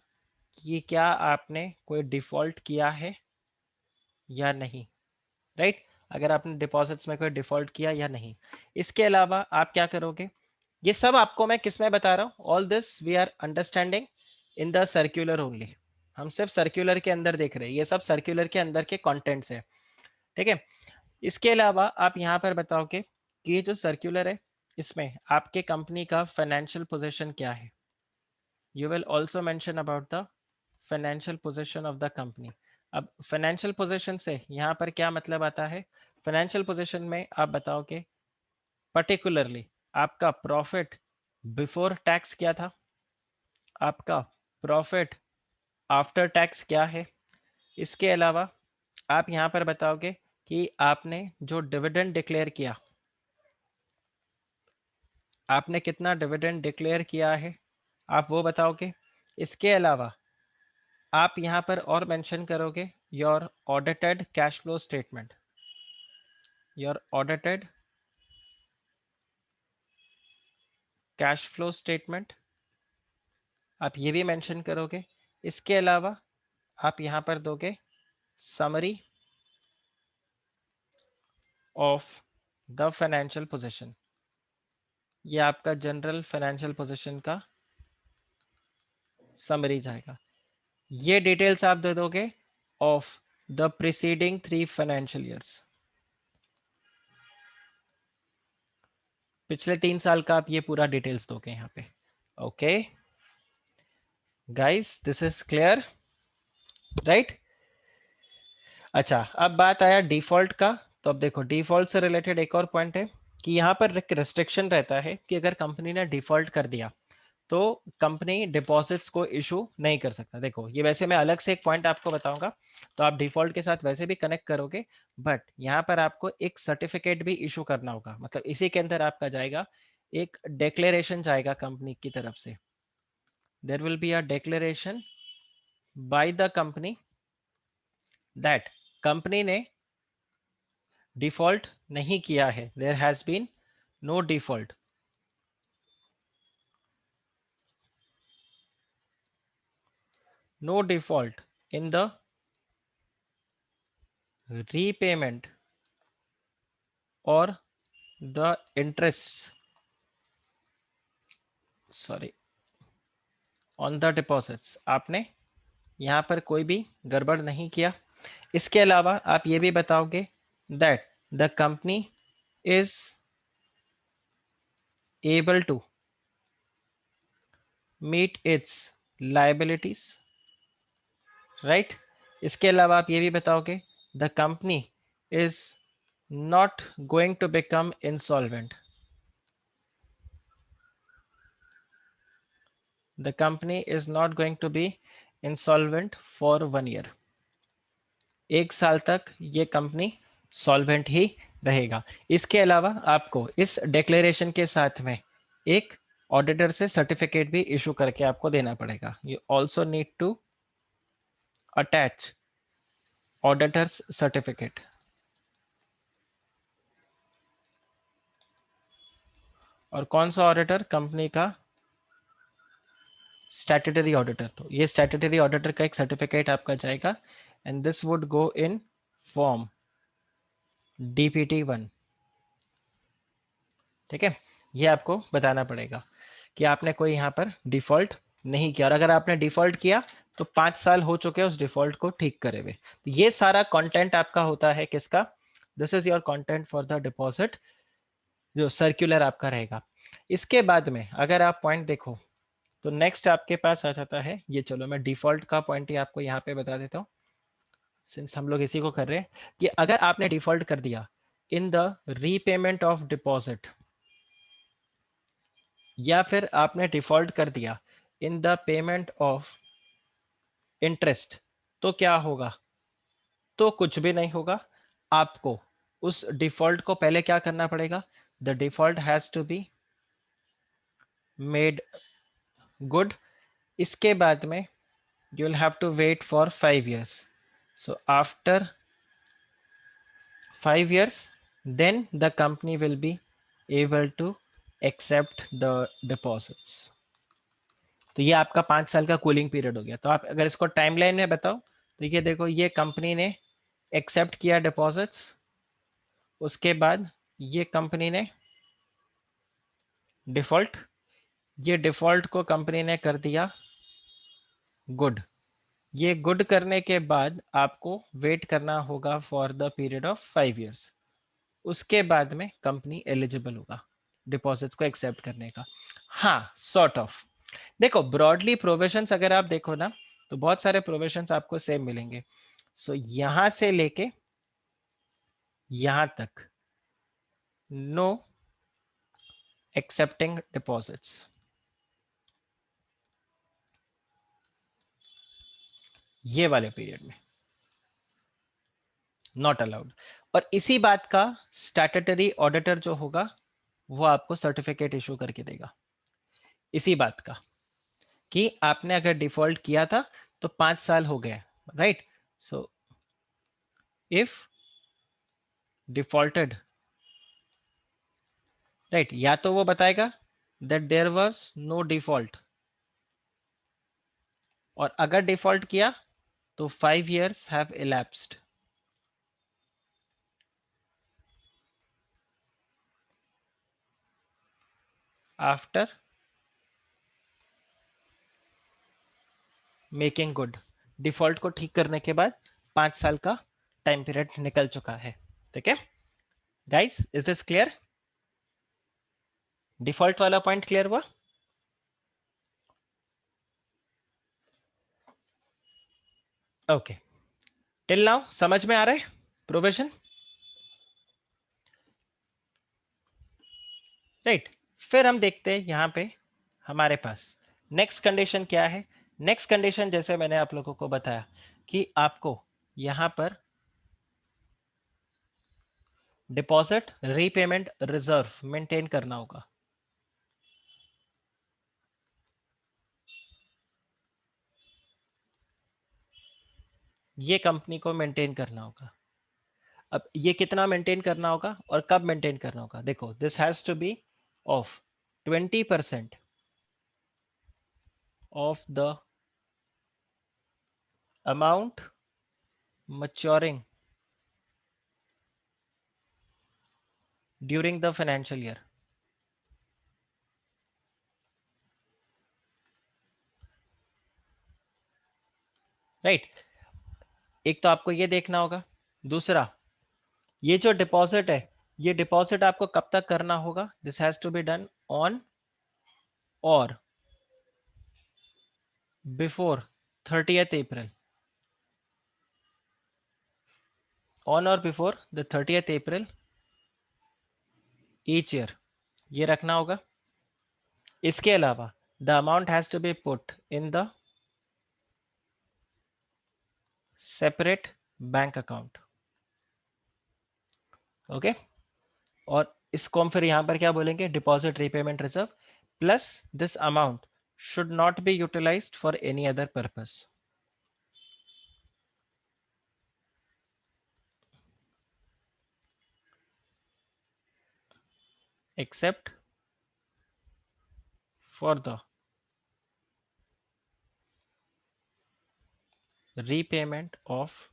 कि क्या आपने कोई डिफॉल्ट किया है या नहीं। राइट, अगर आपने डिपॉजिट्स में कोई डिफॉल्ट किया या नहीं। इसके अलावा आप क्या करोगे, ये सब आपको मैं किस में बता रहा हूँ, all this we are understanding in the circular only. हम सिर्फ सर्क्यूलर के अंदर देख रहे हैं, ये सब सर्क्यूलर के अंदर के कंटेंट्स है। ठीक है, इसके अलावा आप यहाँ पर बताओगे कि ये जो सर्क्यूलर है इसमें आपके कंपनी का फाइनेंशियल पोजीशन क्या है। You will also mention about the financial position of the company. अब फाइनेंशियल पोजीशन से यहाँ पर क्या मतलब आता है, फाइनेंशियल पोजीशन में आप बताओगे पर्टिकुलरली आपका प्रॉफिट बिफोर टैक्स क्या था, आपका प्रॉफिट आफ्टर टैक्स क्या है। इसके अलावा आप यहाँ पर बताओगे कि आपने जो डिविडेंड डिक्लेयर किया, आपने कितना डिविडेंड डिक्लेयर किया है, आप वो बताओगे। इसके अलावा आप यहाँ पर और मेंशन करोगे your audited cash flow statement, your audited cash flow statement आप ये भी मेंशन करोगे। इसके अलावा आप यहाँ पर दोगे summary of the financial position, ये आपका जनरल फाइनेंशियल पोजीशन का समरी जाएगा। ये डिटेल्स आप दे दोगे of the preceding 3 financial years, पिछले 3 साल का आप ये पूरा डिटेल्स दोगे यहाँ पे। Okay guys, this is clear, right? अच्छा, अब बात आया डिफॉल्ट का। तो अब देखो, डिफॉल्ट से रिलेटेड एक और पॉइंट है कि यहाँ पर एक रेस्ट्रिक्शन रहता है कि अगर कंपनी ने डिफॉल्ट कर दिया तो कंपनी डिपॉजिट्स को इशू नहीं कर सकता। देखो, ये वैसे मैं अलग से एक पॉइंट आपको बताऊंगा, तो आप डिफॉल्ट के साथ वैसे भी कनेक्ट करोगे, बट यहाँ पर आपको एक सर्टिफिकेट भी इशू करना होगा। मतलब इसी के अंदर आपका जाएगा, एक डिक्लेरेशन जाएगा कंपनी की तरफ से। There will be a declaration by the company that company ने डिफॉल्ट नहीं किया है, there has been no default, no default in the repayment और the interest, sorry, on the deposits. आपने यहाँ पर कोई भी गड़बड़ नहीं किया। इसके अलावा आप ये भी बताओगे that the company is able to meet its liabilities, right? इसके अलावा आप ये भी बताओगे the company is not going to become insolvent, the company is not going to be insolvent for 1 year, 1 साल तक ये कंपनी सॉल्वेंट ही रहेगा। इसके अलावा आपको इस डिक्लेरेशन के साथ में एक ऑडिटर से सर्टिफिकेट भी इशू करके आपको देना पड़ेगा। You also need to attach auditor's certificate. और कौन सा ऑडिटर? कंपनी का स्टैट्यूटरी ऑडिटर, तो ये स्टैट्यूटरी ऑडिटर का एक सर्टिफिकेट आपका जाएगा and this would go in form DPT-1। ठीक है, ये आपको बताना पड़ेगा कि आपने कोई यहाँ पर डिफॉल्ट नहीं किया, और अगर आपने डिफॉल्ट किया तो 5 साल हो चुके हैं उस डिफॉल्ट को ठीक करे हुए। तो ये सारा कंटेंट आपका होता है किसका, this is your content for the deposit, जो सर्कुलर आपका रहेगा। इसके बाद में अगर आप पॉइंट देखो तो नेक्स्ट आपके पास आ जाता है ये, चलो मैं डिफॉल्ट का पॉइंट ही आपको यहाँ पे बता देता हूँ, सिंस हम लोग इसी को कर रहे हैं, कि अगर आपने डिफॉल्ट कर दिया इन द रीपेमेंट ऑफ डिपॉजिट, या फिर आपने डिफॉल्ट कर दिया in the payment of interest, तो क्या होगा, तो कुछ भी नहीं होगा। आपको उस डिफॉल्ट को पहले क्या करना पड़ेगा, the default has to be made good. इसके बाद में you will have to wait for 5 years. So after 5 years, then the company will be able to accept the deposits. तो ये आपका 5 साल का कूलिंग पीरियड हो गया। तो आप अगर इसको टाइमलाइन में बताओ तो ये देखो, ये कंपनी ने एक्सेप्ट किया डिपॉजिट्स, उसके बाद ये कंपनी ने डिफॉल्ट, ये डिफॉल्ट को कंपनी ने कर दिया गुड। ये गुड करने के बाद आपको वेट करना होगा for the period of 5 years। उसके बाद में कंपनी एलिजिबल होगा डिपॉजिट्स को एक्सेप्ट करने का। हाँ, सॉर्ट ऑफ, देखो ब्रॉडली प्रोविजंस अगर आप देखो ना तो बहुत सारे प्रोविजंस आपको सेम मिलेंगे। सो यहां से लेके यहां तक नो एक्सेप्टिंग डिपॉजिट्स, ये वाले पीरियड में नॉट अलाउड। और इसी बात का स्टैट्यूटरी ऑडिटर जो होगा वो आपको सर्टिफिकेट इशू करके देगा, इसी बात का कि आपने अगर डिफॉल्ट किया था तो 5 साल हो गए, right. So if defaulted, right, या तो वो बताएगा that there was no default, और अगर डिफॉल्ट किया तो 5 years have elapsed। After making good, default को ठीक करने के बाद 5 साल का टाइम पीरियड निकल चुका है। ठीक है guys, is this clear, default वाला पॉइंट क्लियर हुआ। ओके, टिल नाउ समझ में आ रहा है प्रोविजन, राइट। फिर हम देखते हैं यहां पे हमारे पास नेक्स्ट कंडीशन क्या है। नेक्स्ट कंडीशन जैसे मैंने आप लोगों को बताया कि आपको यहां पर डिपॉजिट रीपेमेंट रिजर्व मेंटेन करना होगा। ये कंपनी को मेंटेन करना होगा। अब ये कितना मेंटेन करना होगा और कब मेंटेन करना होगा, देखो this has to be of 20% of the amount maturing during the financial year, right. एक तो आपको ये देखना होगा, दूसरा ये जो डिपॉजिट है, ये डिपॉजिट आपको कब तक करना होगा, this has to be done on or before 30th April, on or before the 30th April each year, ये रखना होगा। इसके अलावा the amount has to be put in the separate bank account. Okay, और इसको हम फिर यहां पर क्या बोलेंगे, deposit repayment reserve, plus this amount should not be utilised for any other purpose except for the repayment of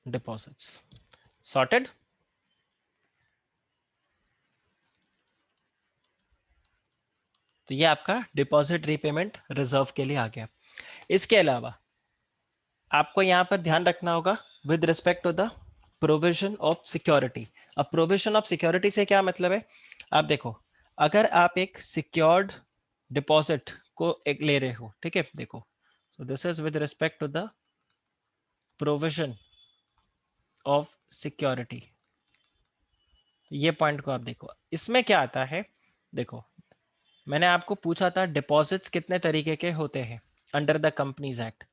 deposits. Sorted. तो ये आपका डिपॉजिट रीपेमेंट रिजर्व के लिए आ गया। इसके अलावा आपको यहां पर ध्यान रखना होगा with respect to the provision of security. अब प्रोविजन ऑफ सिक्योरिटी से क्या मतलब है? आप देखो, अगर आप एक सिक्योर्ड डिपॉजिट को एक ले रहे हो, ठीक है, देखो, so this is with respect to the provision of security. ये पॉइंट को आप देखो, इसमें क्या आता है। देखो, मैंने आपको पूछा था डिपॉजिट्स कितने तरीके के होते हैं अंडर द कंपनीज एक्ट।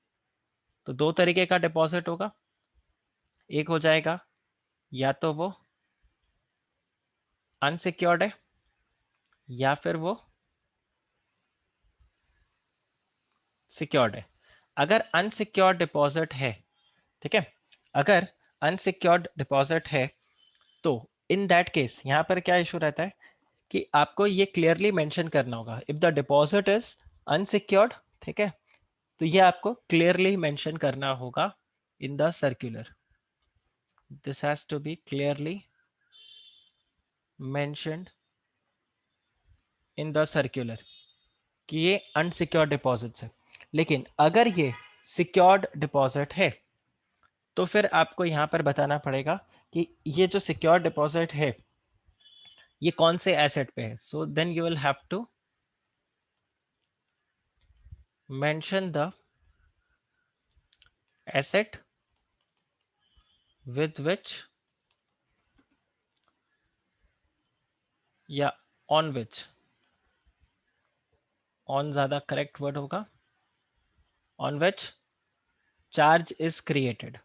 तो दो तरीके का डिपॉजिट होगा। एक हो जाएगा या तो वो अनसिक्योर्ड है या फिर वो सिक्योर्ड है। अगर अनसिक्योर्ड डिपॉजिट है, ठीक है, अगर अनसिक्योर्ड डिपॉजिट है, तो इन दैट केस यहां पर क्या इशू रहता है कि आपको ये क्लियरली मेंशन करना होगा if the deposit is unsecured, ठीक है, तो ये आपको क्लियरली मेंशन करना होगा in the circular. This has to be clearly mentioned in the circular कि ये अनसिक्योर्ड डिपॉजिट है। लेकिन अगर ये सिक्योर्ड डिपॉजिट है, तो फिर आपको यहां पर बताना पड़ेगा कि ये जो सिक्योर्ड डिपॉजिट है ये कौन से एसेट पे है। So then you will have to mention the asset with which या ऑन विच, ऑन ज्यादा करेक्ट वर्ड होगा, on which charge is created,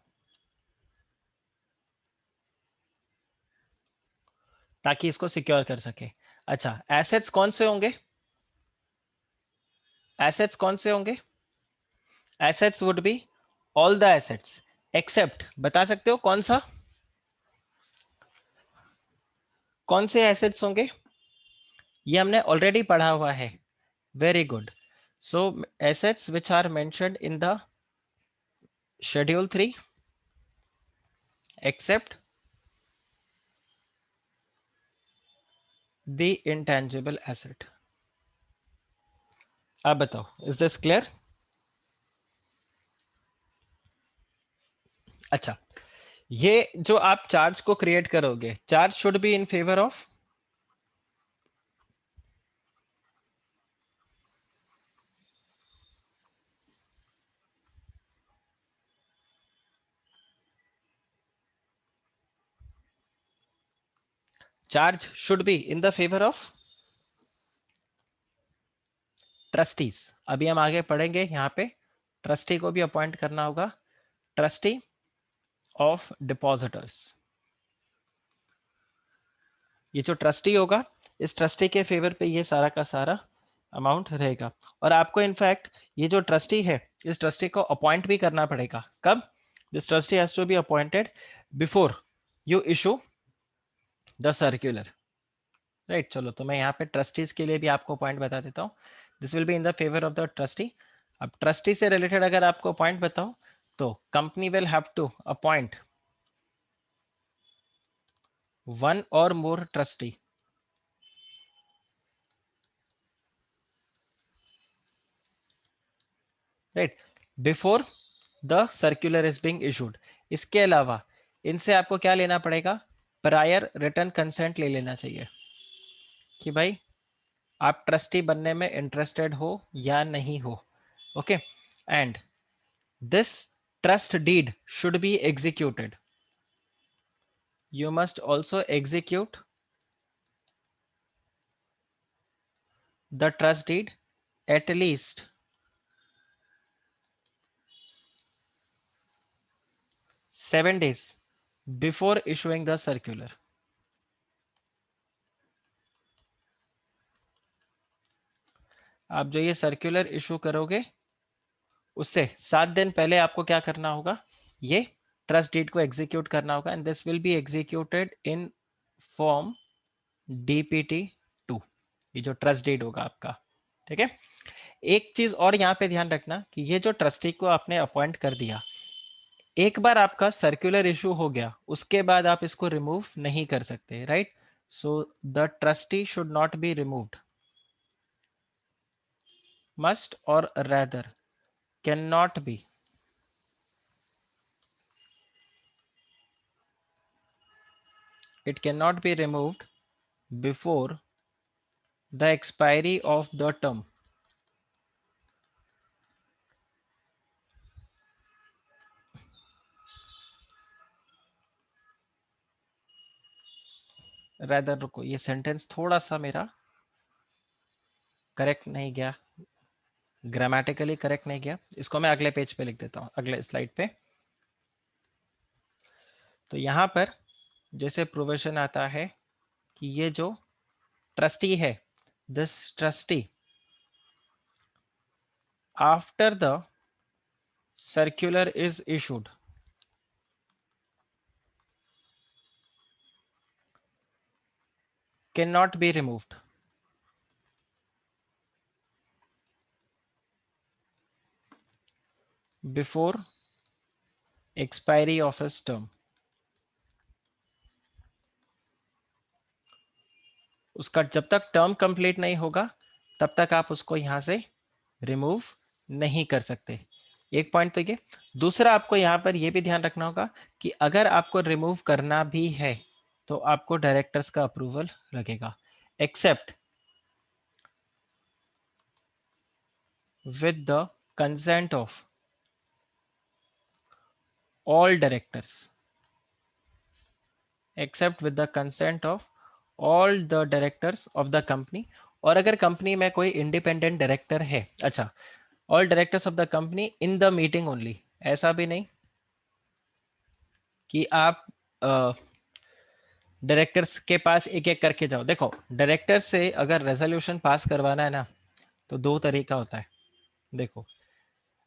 ताकि इसको सिक्योर कर सके। अच्छा, एसेट्स कौन से होंगे? एसेट्स कौन से होंगे? Assets would be all the assets except, बता सकते हो कौन सा, कौन से एसेट्स होंगे? ये हमने ऑलरेडी पढ़ा हुआ है। Very good. So assets which are mentioned in the schedule 3 except the intangible asset. आप बताओ, इज दिस क्लियर? अच्छा, ये जो आप चार्ज को क्रिएट करोगे, charge should be in favour of, charge should be in the favour of trustees. अभी हम आगे पढ़ेंगे, यहां पे ट्रस्टी को भी अपॉइंट करना होगा, ट्रस्टी ऑफ डिपॉजिटर्स। ये जो ट्रस्टी होगा, इस ट्रस्टी के फेवर पे ये सारा का सारा अमाउंट रहेगा। और आपको इनफैक्ट ये जो ट्रस्टी है, इस ट्रस्टी को अपॉइंट भी करना पड़ेगा। कब? This trustee has to be appointed before you issue the circular. Right, चलो, तो मैं यहाँ पे ट्रस्टीज के लिए भी आपको पॉइंट बता देता हूँ। This will be in the favour of the trustee. अब ट्रस्टी से रिलेटेड अगर आपको पॉइंट बताओ, तो company will have to appoint one or more trustee, right, before the circular is being issued. इसके अलावा इनसे आपको क्या लेना पड़ेगा? प्रायर रिटर्न कंसेंट ले लेना चाहिए कि भाई आप ट्रस्टी बनने में इंटरेस्टेड हो या नहीं हो। Okay, and this trust deed should be executed. You must also execute the trust deed at least 7 days before issuing the circular. आप जो ये सर्कुलर इशू करोगे, उससे 7 दिन पहले आपको क्या करना होगा? ये ट्रस्ट डीड को एग्जीक्यूट करना होगा, and this will be executed in form DPT 2। ये जो ट्रस्ट डीड होगा आपका, ठीक है, एक चीज और यहाँ पे ध्यान रखना कि ये जो ट्रस्टी को आपने अपॉइंट कर दिया, एक बार आपका सर्कुलर इशू हो गया उसके बाद आप इसको रिमूव नहीं कर सकते, right? So the trustee should not be removed, must और rather cannot be, it cannot be removed before the expiry of the term. rather, रुको, ये सेंटेंस थोड़ा सा मेरा करेक्ट नहीं गया, ग्रामेटिकली करेक्ट नहीं गया, इसको मैं अगले पेज पे लिख देता हूँ, अगले स्लाइड पे। तो यहाँ पर जैसे प्रोविजन आता है कि ये जो ट्रस्टी है, this trustee after the circular is issued cannot be removed before expiry of his term. उसका जब तक टर्म कंप्लीट नहीं होगा तब तक आप उसको यहां से रिमूव नहीं कर सकते। एक पॉइंट तो ये। दूसरा, आपको यहां पर यह भी ध्यान रखना होगा कि अगर आपको रिमूव करना भी है तो आपको डायरेक्टर्स का अप्रूवल लगेगा, except with the consent of all directors, except with the consent of all the directors of the company. और अगर कंपनी में कोई इंडिपेंडेंट डायरेक्टर है, अच्छा, all directors of the company in the meeting only, ऐसा भी नहीं कि आप डायरेक्टर्स के पास एक एक करके जाओ। देखो, डायरेक्टर्स से अगर रेजोल्यूशन पास करवाना है ना, तो दो तरीका होता है। देखो,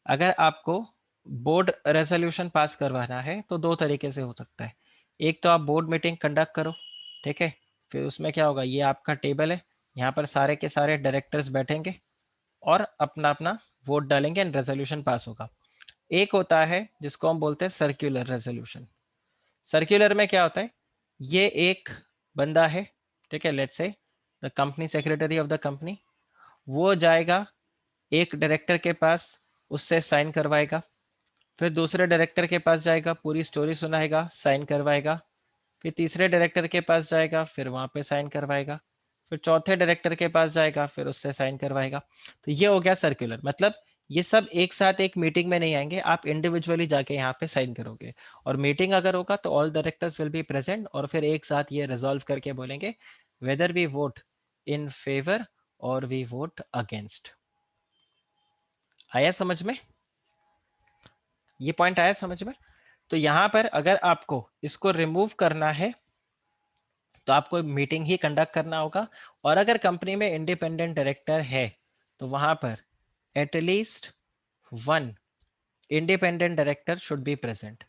अगर आपको बोर्ड रेजोल्यूशन पास करवाना है तो दो तरीके से हो सकता है। एक तो आप बोर्ड मीटिंग कंडक्ट करो, ठीक है, फिर उसमें क्या होगा, ये आपका टेबल है, यहाँ पर सारे के सारे डायरेक्टर्स बैठेंगे और अपना अपना वोट डालेंगे एंड रेजोल्यूशन पास होगा। एक होता है जिसको हम बोलते हैं सर्क्यूलर रेजोल्यूशन। सर्क्यूलर में क्या होता है, ये एक बंदा है, ठीक है, let's say the company secretary of the company, वो जाएगा एक डायरेक्टर के पास, उससे साइन करवाएगा, फिर दूसरे डायरेक्टर के पास जाएगा, पूरी स्टोरी सुनाएगा, साइन करवाएगा, फिर तीसरे डायरेक्टर के पास जाएगा, फिर वहाँ पे साइन करवाएगा, फिर चौथे डायरेक्टर के पास जाएगा, फिर उससे साइन करवाएगा। तो ये हो गया सर्कुलर, मतलब ये सब एक साथ एक मीटिंग में नहीं आएंगे, आप इंडिविजुअली जाके यहाँ पे साइन करोगे। और मीटिंग अगर होगा तो all directors will be present और फिर एक साथ ये रिजॉल्व करके बोलेंगे whether we vote in favour और वी वोट अगेंस्ट। आया समझ में? ये पॉइंट आया समझ में? तो यहां पर अगर आपको इसको रिमूव करना है तो आपको मीटिंग ही कंडक्ट करना होगा। और अगर कंपनी में इंडिपेंडेंट डायरेक्टर है तो वहां पर at least one independent director should be present.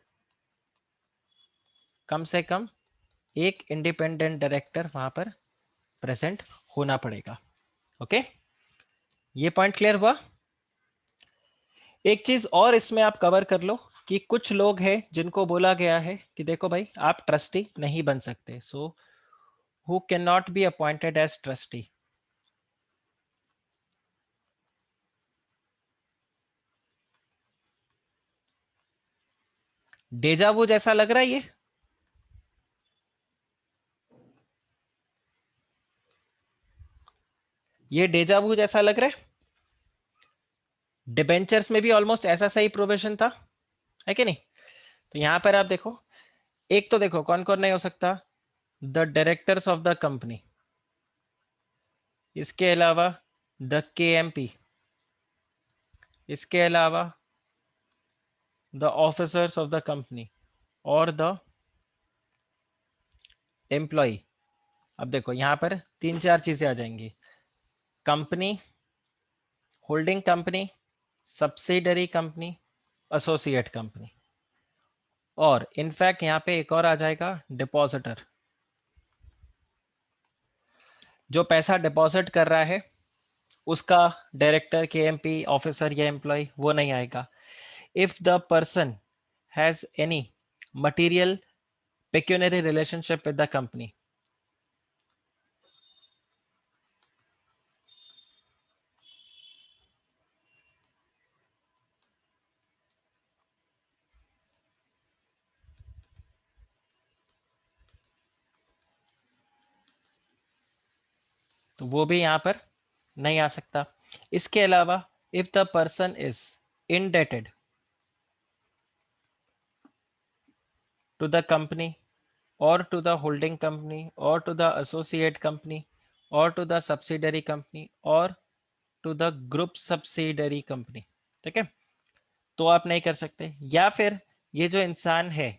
कम से कम एक इंडिपेंडेंट डायरेक्टर वहां पर प्रेजेंट होना पड़ेगा। ओके, ये पॉइंट क्लियर हुआ? एक चीज और इसमें आप कवर कर लो कि कुछ लोग हैं जिनको बोला गया है कि देखो भाई, आप ट्रस्टी नहीं बन सकते, so who can not be appointed as trustee. Deja vu जैसा लग रहा है ये डेजावू जैसा लग रहा है। डिबेंचर्स में भी ऑलमोस्ट ऐसा सही प्रोविजन था, है कि नहीं? तो यहां पर आप देखो, एक तो देखो कौन कौन नहीं हो सकता, the directors of the company, इसके अलावा द केएमपी, इसके अलावा the officers of the company और द एम्प्लॉय। अब देखो यहां पर तीन चार चीजें आ जाएंगी, company, holding company, subsidiary company, associate company, और इनफैक्ट यहां पे एक और आ जाएगा डिपॉजिटर, जो पैसा डिपॉजिट कर रहा है उसका डायरेक्टर, केएमपी ऑफिसर या एम्प्लॉय वो नहीं आएगा. If the person has any material pecuniary relationship with the company. तो वो भी यहाँ पर नहीं आ सकता. इसके अलावा if the person is indebted to the company or to the holding company or to the associate company or to the subsidiary company or to the group subsidiary company. ठीक है, तो आप नहीं कर सकते. या फिर ये जो इंसान है,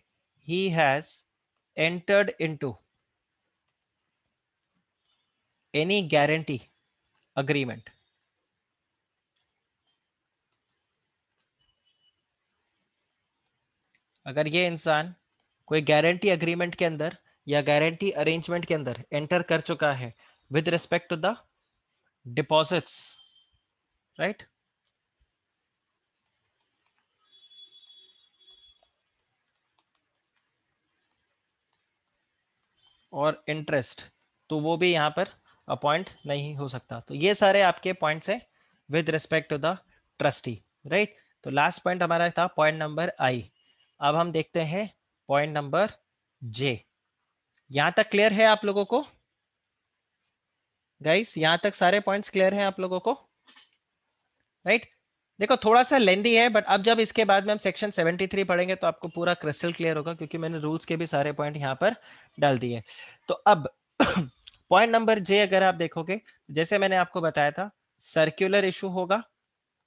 he has entered into any guarantee agreement. अगर ये इंसान कोई गारंटी अग्रीमेंट के अंदर या गारंटी अरेंजमेंट के अंदर एंटर कर चुका है with respect to the deposits, right, और इंटरेस्ट, तो वो भी यहाँ पर अपॉइंट नहीं हो सकता. तो ये सारे आपके पॉइंट्स हैं with respect to the trustee, right. तो लास्ट पॉइंट हमारा था पॉइंट नंबर आई. अब हम देखते हैं पॉइंट नंबर जे. यहां तक क्लियर है आप लोगों को गाइस? यहां तक सारे पॉइंट्स क्लियर हैं आप लोगों को, राइट? देखो थोड़ा सा लेंदी है, बट अब जब इसके बाद में हम सेक्शन 73 पढ़ेंगे तो आपको पूरा क्रिस्टल क्लियर होगा, क्योंकि मैंने रूल्स के भी सारे पॉइंट यहाँ पर डाल दिए. तो अब पॉइंट नंबर जे अगर आप देखोगे, जैसे मैंने आपको बताया था, सर्कुलर इशू होगा,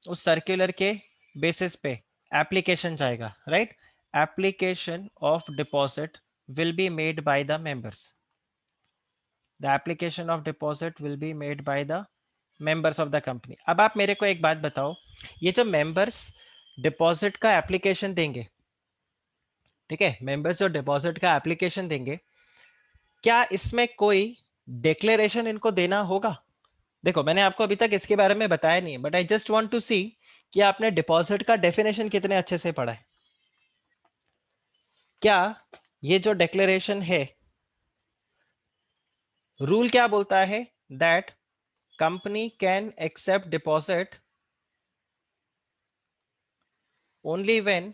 उस सर्कुलर के बेसिस पे एप्लीकेशन जाएगा, right. Application of deposit will be made by the members. The application of deposit will be made by the members of the company. अब आप मेरे को एक बात बताओ, ये जो मेंबर्स डिपॉजिट का एप्लीकेशन देंगे, ठीक है, मेंबर्स जो डिपॉजिट का एप्लीकेशन देंगे, क्या इसमें कोई डिक्लेरेशन इनको देना होगा? देखो मैंने आपको अभी तक इसके बारे में बताया नहीं, but I just want to see कि आपने डिपॉजिट का डेफिनेशन कितने अच्छे से पढ़ा है. क्या ये जो डिक्लेरेशन है, रूल क्या बोलता है? That company can accept deposit only when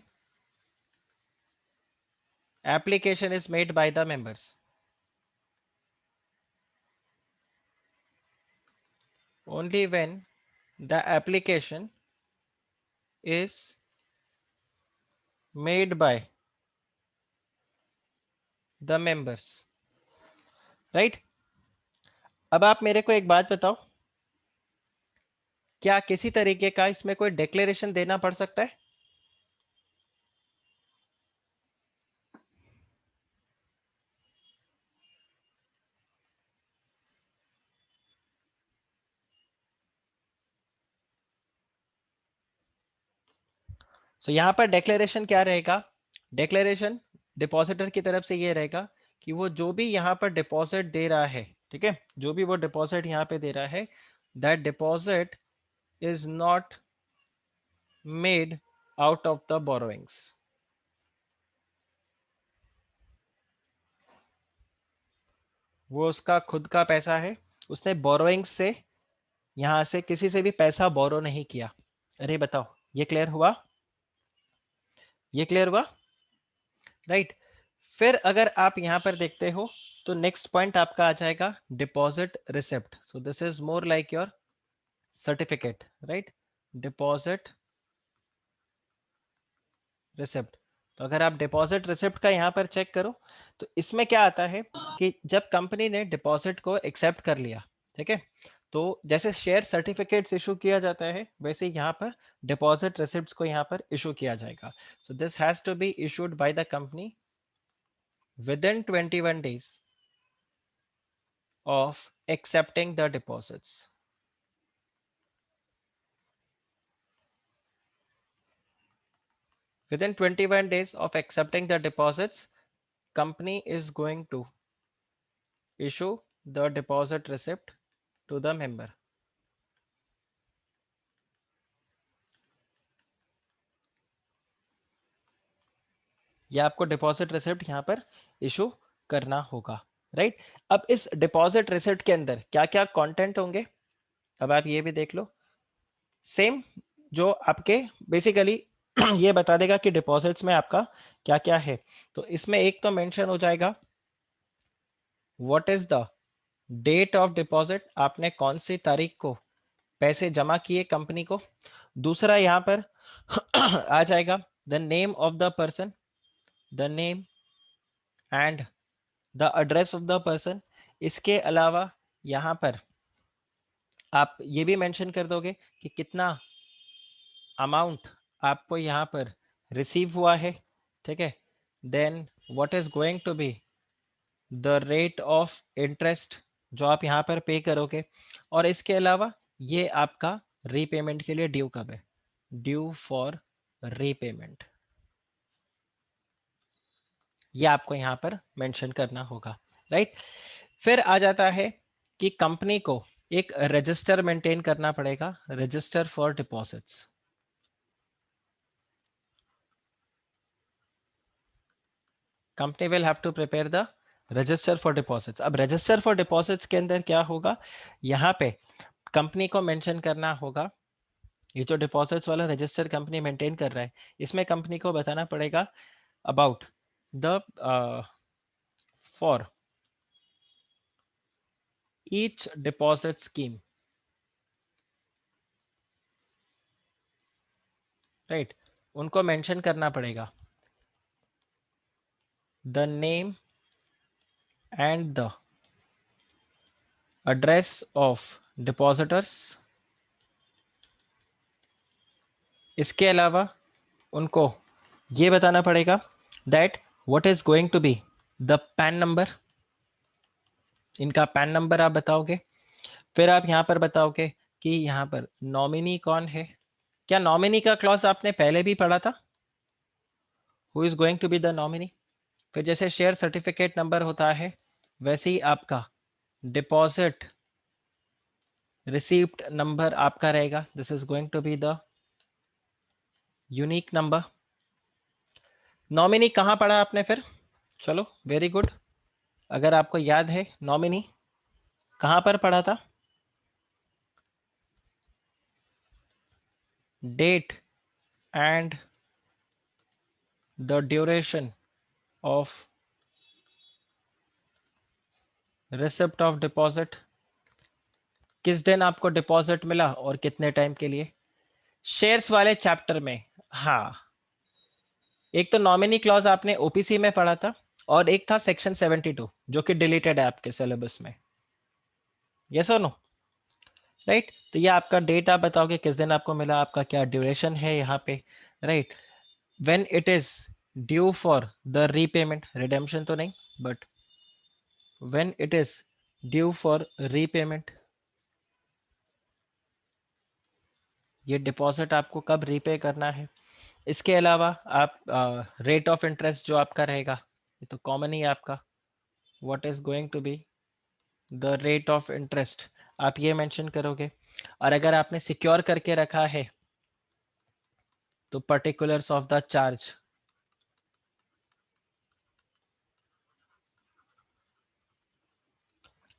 application is made by the members. Only when the application is made by the members, right? अब आप मेरे को एक बात बताओ, क्या किसी तरीके का इसमें कोई डिक्लेरेशन देना पड़ सकता है? सो यहां पर डिक्लेरेशन क्या रहेगा? डिक्लेरेशन डिपॉजिटर की तरफ से ये रहेगा कि वो जो भी यहां पर डिपॉजिट दे रहा है, ठीक है, जो भी वो डिपॉजिट यहां पे दे रहा है, that deposit is not made out of the borrowings. वो उसका खुद का पैसा है, उसने बोरोइंग्स से, यहां से किसी से भी पैसा बोरो नहीं किया. अरे बताओ, ये क्लियर हुआ? ये क्लियर हुआ, राइट. फिर अगर आप यहां पर देखते हो तो नेक्स्ट पॉइंट आपका आ जाएगा deposit receipt. So this is more like your certificate, right. Deposit receipt. तो अगर आप डिपॉजिट रिसिप्ट का यहां पर चेक करो तो इसमें क्या आता है कि जब कंपनी ने डिपॉजिट को एक्सेप्ट कर लिया, ठीक है, तो जैसे शेयर सर्टिफिकेट्स इशू किया जाता है, वैसे यहाँ पर डिपॉजिट रिसिप्ट्स को यहाँ पर इशू किया जाएगा. So this has to be issued by the company within 21 days of accepting the deposits. Within 21 days of accepting the deposits, company is going to issue the deposit receipt to the member. या आपको deposit receipt यहाँ पर issue करना होगा, right. अब इस deposit receipt के अंदर क्या क्या कंटेंट होंगे, अब आप ये भी देख लो। सेम जो आपके बेसिकली ये बता देगा कि डिपॉजिट्स में आपका क्या क्या है। तो इसमें एक तो मेंशन हो जाएगा what is the date of deposit, आपने कौन सी तारीख को पैसे जमा किए कंपनी को। दूसरा यहां पर आ जाएगा the name of the person, the name and the address of the person. इसके अलावा यहां पर आप ये भी मेंशन कर दोगे कि कितना अमाउंट आपको यहाँ पर रिसीव हुआ है, ठीक है। Then what is going to be the rate of interest जो आप यहाँ पर पे करोगे। और इसके अलावा ये आपका रीपेमेंट के लिए ड्यू कब है, ड्यू फॉर रीपेमेंट, ये आपको यहाँ पर मेंशन करना होगा, राइट। फिर आ जाता है कि कंपनी को एक रजिस्टर मेंटेन करना पड़ेगा, register for deposits. Company will have to prepare the register for deposits. अब रजिस्टर फॉर डिपॉजिट्स के अंदर क्या होगा, यहाँ पे कंपनी को मेंशन करना होगा, ये जो डिपॉजिट्स वाला रजिस्टर कंपनी मेंटेन कर रहा है, इसमें कंपनी को बताना पड़ेगा about the for each deposit scheme, right. उनको मेंशन करना पड़ेगा the name and the address of depositors. इसके अलावा उनको ये बताना पड़ेगा that what is going to be the PAN number, इनका पैन नंबर आप बताओगे। फिर आप यहाँ पर बताओगे कि यहाँ पर नॉमिनी कौन है। क्या नॉमिनी का क्लॉज आपने पहले भी पढ़ा था, who is going to be the nominee. फिर जैसे शेयर सर्टिफिकेट नंबर होता है वैसे ही आपका डिपॉजिट रिसीव्ड नंबर आपका रहेगा, this is going to be the unique number. Nominee कहाँ पढ़ा आपने फिर, चलो वेरी गुड, अगर आपको याद है नॉमिनी कहाँ पर पढ़ा था, date and the duration of receipt of deposit, किस दिन आपको डिपॉजिट मिला और कितने टाइम के लिए, शेयर्स वाले चैप्टर में। हाँ, एक तो नॉमिनी क्लॉज आपने ओपीसी में पढ़ा था और एक था सेक्शन 72 जो कि डिलीटेड है आपके सिलेबस में, यस और नो, राइट। तो ये आपका डेट आप बताओगे किस दिन आपको मिला, आपका क्या ड्यूरेशन है यहाँ पे, right. When it is due for the repayment, redemption तो नहीं, but when it is due for repayment, ये डिपॉजिट आपको कब रीपे करना है। इसके अलावा आप रेट ऑफ इंटरेस्ट जो आपका रहेगा, ये तो कॉमन ही है आपका, what is going to be the rate of interest, आप ये मेंशन करोगे। और अगर आपने सिक्योर करके रखा है तो पर्टिकुलर्स ऑफ द चार्ज,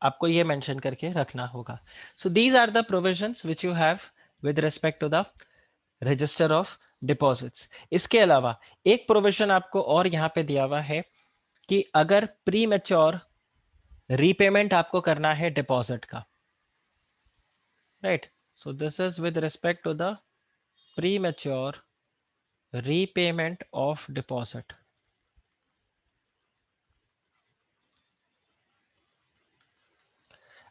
आपको ये मेंशन करके रखना होगा। So these are the provisions which you have with respect to the register of deposits. इसके अलावा एक प्रोविजन आपको और यहाँ पे दिया हुआ है कि अगर प्री मैच्योर रीपेमेंट आपको करना है डिपॉजिट का, right. So this is with respect to the premature repayment of deposit.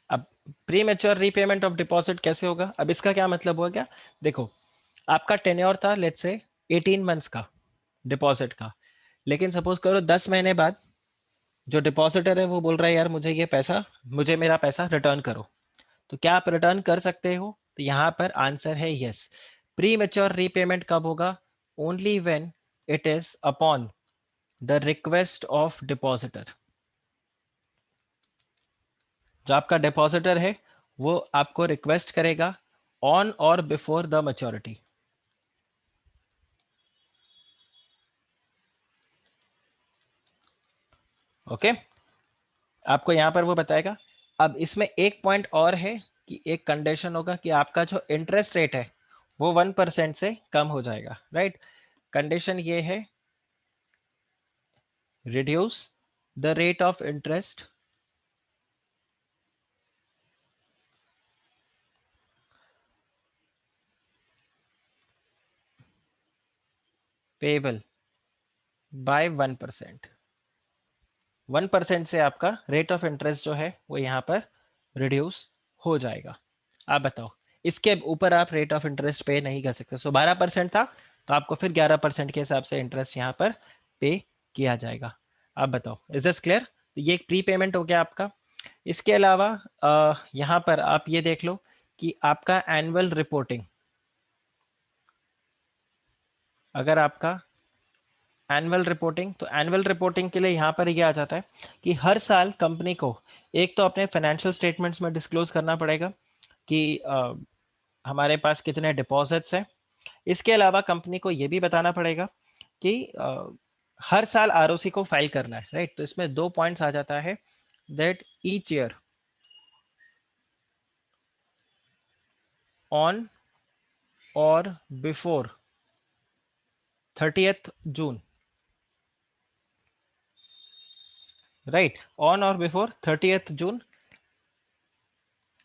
अब premature repayment of deposit कैसे होगा, अब इसका क्या मतलब हुआ, क्या देखो, आपका टेन्योर था लेट्स से 18 मंथ्स का डिपॉजिट का, लेकिन सपोज करो 10 महीने बाद जो डिपॉजिटर है वो बोल रहा है यार मुझे ये पैसा, मुझे मेरा पैसा रिटर्न करो, तो क्या आप रिटर्न कर सकते हो, तो यहाँ पर आंसर है यस। प्री मैच्योर रीपेमेंट कब होगा, only when it is upon the request of depositor, जो आपका डिपॉजिटर है वो आपको रिक्वेस्ट करेगा on or before the maturity. Okay, आपको यहाँ पर वो बताएगा। अब इसमें एक पॉइंट और है कि एक कंडीशन होगा कि आपका जो इंटरेस्ट रेट है वो 1% से कम हो जाएगा, राइट। कंडीशन ये है, reduce the rate of interest payable by 1%। 1% से आपका रेट ऑफ इंटरेस्ट जो है वो यहाँ पर रिड्यूस हो जाएगा। आप बताओ, इसके ऊपर आप रेट ऑफ इंटरेस्ट पे नहीं कर सकते। सो 12% था, तो आपको फिर 11% के हिसाब से इंटरेस्ट यहाँ पर पे किया जाएगा। आप बताओ, इज दिस क्लियर? ये एक प्री पेमेंट हो गया आपका। इसके अलावा यहाँ पर आप ये देख लो कि आपका एनुअल रिपोर्टिंग, अगर आपका एनुअल रिपोर्टिंग, तो एनुअल रिपोर्टिंग के लिए यहाँ पर ये आ जाता है कि हर साल कंपनी को एक तो अपने फाइनेंशियल स्टेटमेंट्स में डिस्क्लोज करना पड़ेगा कि हमारे पास कितने डिपॉजिट्स हैं। इसके अलावा कंपनी को ये भी बताना पड़ेगा कि हर साल आरओसी को फाइल करना है, राइट। तो इसमें दो पॉइंट्स आ जाता है, that each year on or before 30th June, right, on or before 30th June,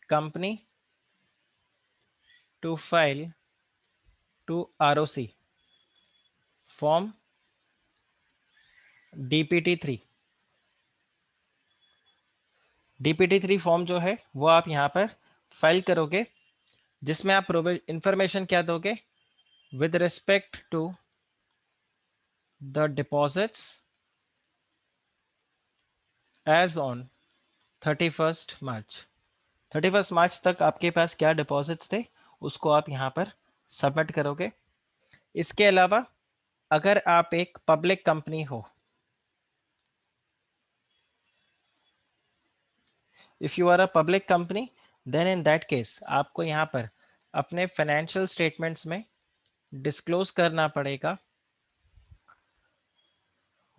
company to file to ROC form DPT3। DPT3 form जो है वो आप यहाँ पर फाइल करोगे, जिसमें आप इंफॉर्मेशन क्या दोगे, with respect to the deposits as on 31st March. 31st March तक आपके पास क्या डिपॉजिट्स थे उसको आप यहाँ पर सबमिट करोगे। इसके अलावा अगर आप एक पब्लिक कंपनी हो, if you are a public company, then in that case आपको यहाँ पर अपने फाइनेंशियल स्टेटमेंट्स में डिस्क्लोज करना पड़ेगा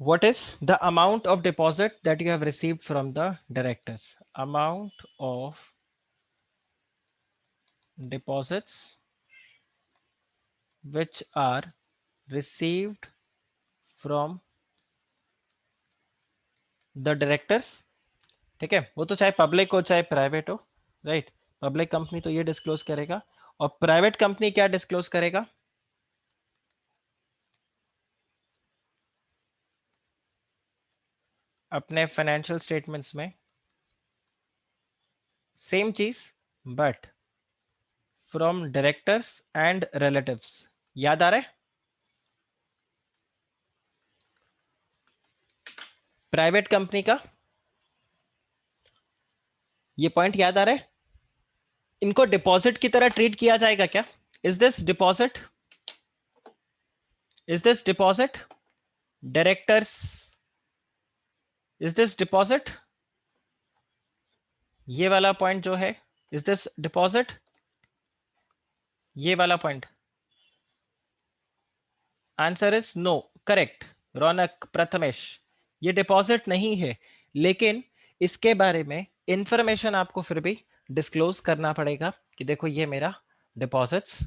what is the amount of deposit that you have received from the directors. Amount of deposits which are received from the directors। ठीक है, वो तो चाहे पब्लिक हो चाहे प्राइवेट हो, राइट। पब्लिक कंपनी तो ये डिस्क्लोज करेगा, और प्राइवेट कंपनी क्या डिस्क्लोज करेगा, अपने फाइनेंशियल स्टेटमेंट्स में सेम चीज, but from directors and relatives. याद आ रहा है? प्राइवेट कंपनी का ये पॉइंट याद आ रहा है? इनको डिपॉजिट की तरह ट्रीट किया जाएगा क्या? Is this deposit? Is this deposit? Directors, is this deposit? ये वाला पॉइंट जो है, इज दिस डिपॉजिट? ये वाला point, answer is no, correct. Raunak, Prathamesh, ये डिपॉजिट नहीं है, लेकिन इसके बारे में इंफॉर्मेशन आपको फिर भी डिस्क्लोज करना पड़ेगा कि देखो ये मेरा डिपॉजिट्स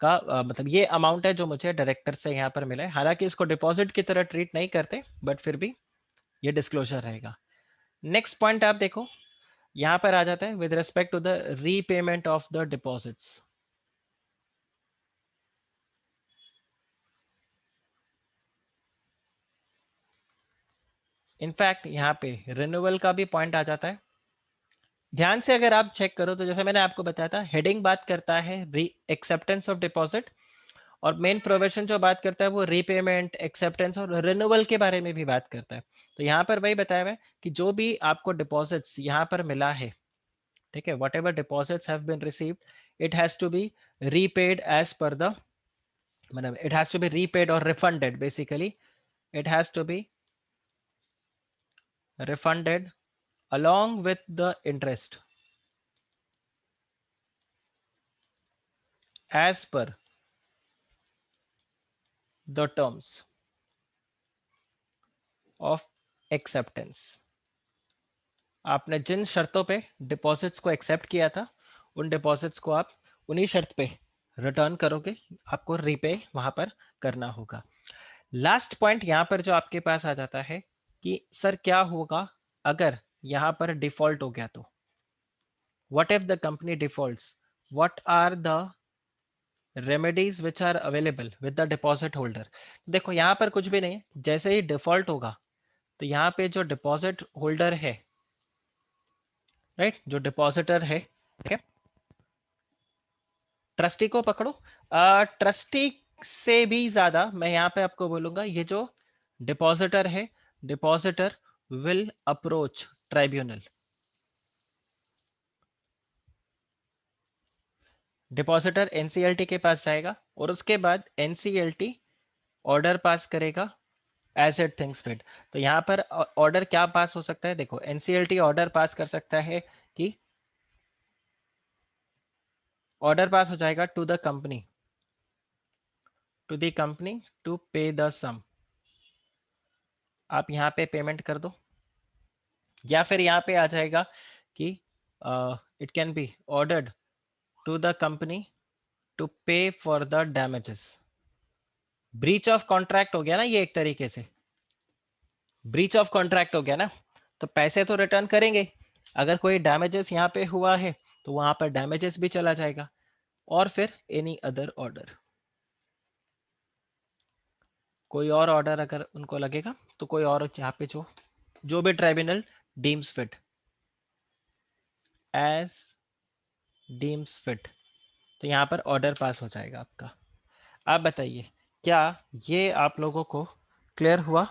का मतलब ये अमाउंट है जो मुझे डायरेक्टर से यहाँ पर मिला है। हालांकि इसको डिपॉजिट की तरह ट्रीट नहीं करते, बट फिर भी ये डिस्क्लोजर रहेगा। नेक्स्ट पॉइंट आप देखो, यहां पर आ जाता है with respect to the repayment of the deposits. In fact यहाँ पे रिन्यूअल का भी पॉइंट आ जाता है। ध्यान से अगर आप चेक करो तो जैसे मैंने आपको बताया था, हेडिंग बात करता है री एक्सेप्टेंस ऑफ डिपॉजिट, और मेन प्रोविजन जो बात करता है वो रीपेमेंट, एक्सेप्टेंस और रिन्यूअल के बारे में भी बात करता है। तो यहाँ पर वही बताया हुआ है कि जो भी आपको डिपॉजिट्स यहाँ पर मिला है, ठीक है, whatever deposits have been received, it has to be repaid as per the, मतलब it has to be repaid or refunded, basically it has to be refunded along with the interest as per the terms of acceptance. आपने जिन शर्तों पे deposits को accept किया था, उन deposits को आप उन्हीं शर्त पे रिटर्न करोगे, आपको रीपे वहां पर करना होगा। लास्ट पॉइंट यहां पर जो आपके पास आ जाता है कि सर क्या होगा अगर यहां पर डिफॉल्ट हो गया तो, what if the company defaults, what are the remedies which are available with the deposit holder. देखो यहां पर कुछ भी नहीं है, जैसे ही डिफॉल्ट होगा तो यहाँ पे जो डिपॉजिट होल्डर है, राइट, जो डिपॉजिटर है, ठीक है, ट्रस्टी को पकड़ो। ट्रस्टी से भी ज्यादा मैं यहाँ पे आपको बोलूंगा, ये जो डिपॉजिटर है, depositor will approach tribunal. Depositor NCLT के पास जाएगा और उसके बाद एनसीएलटी ऑर्डर पास करेगा एज इट थिंग्स फिट। तो यहाँ पर ऑर्डर क्या पास हो सकता है, देखो एनसीएलटी ऑर्डर पास कर सकता है कि ऑर्डर पास हो जाएगा to the company, to the company to pay the sum, आप यहाँ पे पेमेंट कर दो। या फिर यहाँ पे आ जाएगा कि it can be ordered to the company to pay for the damages. Breach of contract हो गया ना ये, एक तरीके से ब्रीच ऑफ कॉन्ट्रैक्ट हो गया ना, तो पैसे तो रिटर्न करेंगे, अगर कोई डैमेजेस यहाँ पे हुआ है तो वहां पर डैमेजेस भी चला जाएगा, और फिर एनी अदर ऑर्डर, कोई और ऑर्डर अगर उनको लगेगा तो कोई और यहाँ पे जो भी tribunal deems fit, as deems fit, तो यहाँ पर ऑर्डर पास हो जाएगा आपका। आप बताइए क्या ये आप लोगों को क्लियर हुआ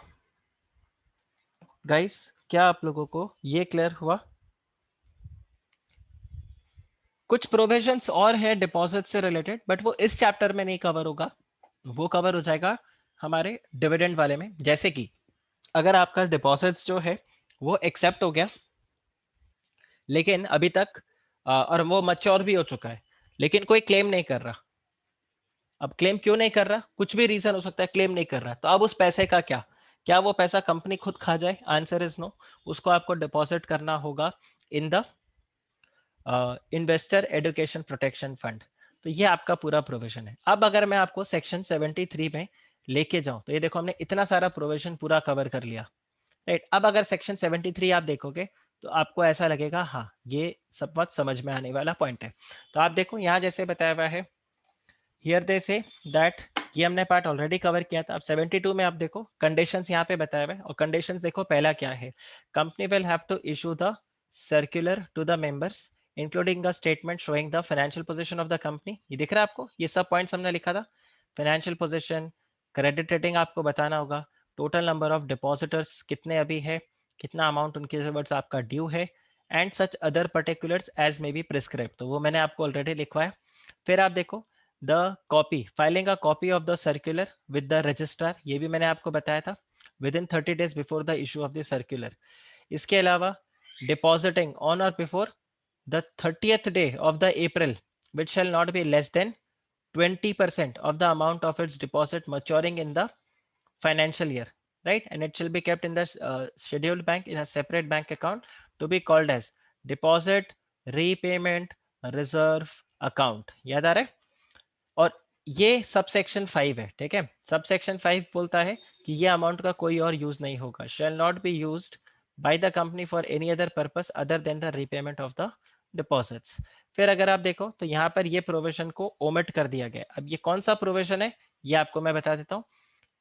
गाइस? क्या आप लोगों को ये क्लियर हुआ? कुछ प्रोविजंस और है डिपॉजिट से रिलेटेड, बट वो इस चैप्टर में नहीं कवर होगा, वो कवर हो जाएगा हमारे डिविडेंड वाले में। जैसे कि अगर आपका डिपॉजिट्स जो है वो एक्सेप्ट हो गया, लेकिन अभी तक और वो मैच्योर भी हो चुका है, लेकिन कोई क्लेम नहीं कर रहा। अब क्लेम क्यों नहीं कर रहा, कुछ भी रीजन हो सकता है, क्लेम नहीं कर रहा, तो अब उस पैसे का क्या, क्या वो पैसा कंपनी खुद खा जाए? Answer is no. उसको आपको डिपॉजिट करना होगा in the investor education protection fund. तो ये आपका पूरा प्रोविजन है। अब अगर मैं आपको सेक्शन 73 में लेके जाऊं, तो ये देखो हमने इतना सारा प्रोविजन पूरा कवर कर लिया, राइट। अब अगर सेक्शन 73 आप देखोगे तो आपको ऐसा लगेगा हाँ ये सब बात समझ में आने वाला पॉइंट है। तो आप देखो यहाँ जैसे बताया हुआ है, हियर दे से दैट, ये हमने पार्ट ऑलरेडी कवर किया था। अब 72 में आप देखो कंडीशंस यहाँ पे बताया हुआ है, और कंडीशंस देखो पहला क्या है, company will have to issue the circular to the members including the statement showing the financial position of the company. ये दिख रहा है आपको, ये सब पॉइंट्स हमने लिखा था, फाइनेंशियल पोजीशन, क्रेडिट रेटिंग आपको बताना होगा, टोटल नंबर ऑफ डिपॉजिटर्स कितने अभी है, कितना अमाउंट उनके वर्ड्स आपका ड्यू है, and such other particulars as may be prescribe, तो वो मैंने आपको ऑलरेडी लिखवाया। फिर आप देखो the copy, filing a copy of the circular with the registrar, ये भी मैंने आपको बताया था, within 30 days before the issue of the circular. इसके अलावा depositing on or before the 30th day of the April, which shall not be less than 20% of the amount of its deposit maturing in the financial year, right? And it shall be kept in the scheduled bank in a separate bank account to be called as deposit repayment reserve account। याद आ रहा है? और ये sub section 5 है, ठीक है। Sub section 5 बोलता है कि ये अमाउंट का कोई और यूज नहीं होगा, शैल not be used by the company for any other purpose other than the repayment of the deposits. फिर अगर आप देखो तो यहाँ पर ये प्रोविजन को ओमिट कर दिया गया। अब ये कौन सा प्रोविजन है ये आपको मैं बता देता हूँ।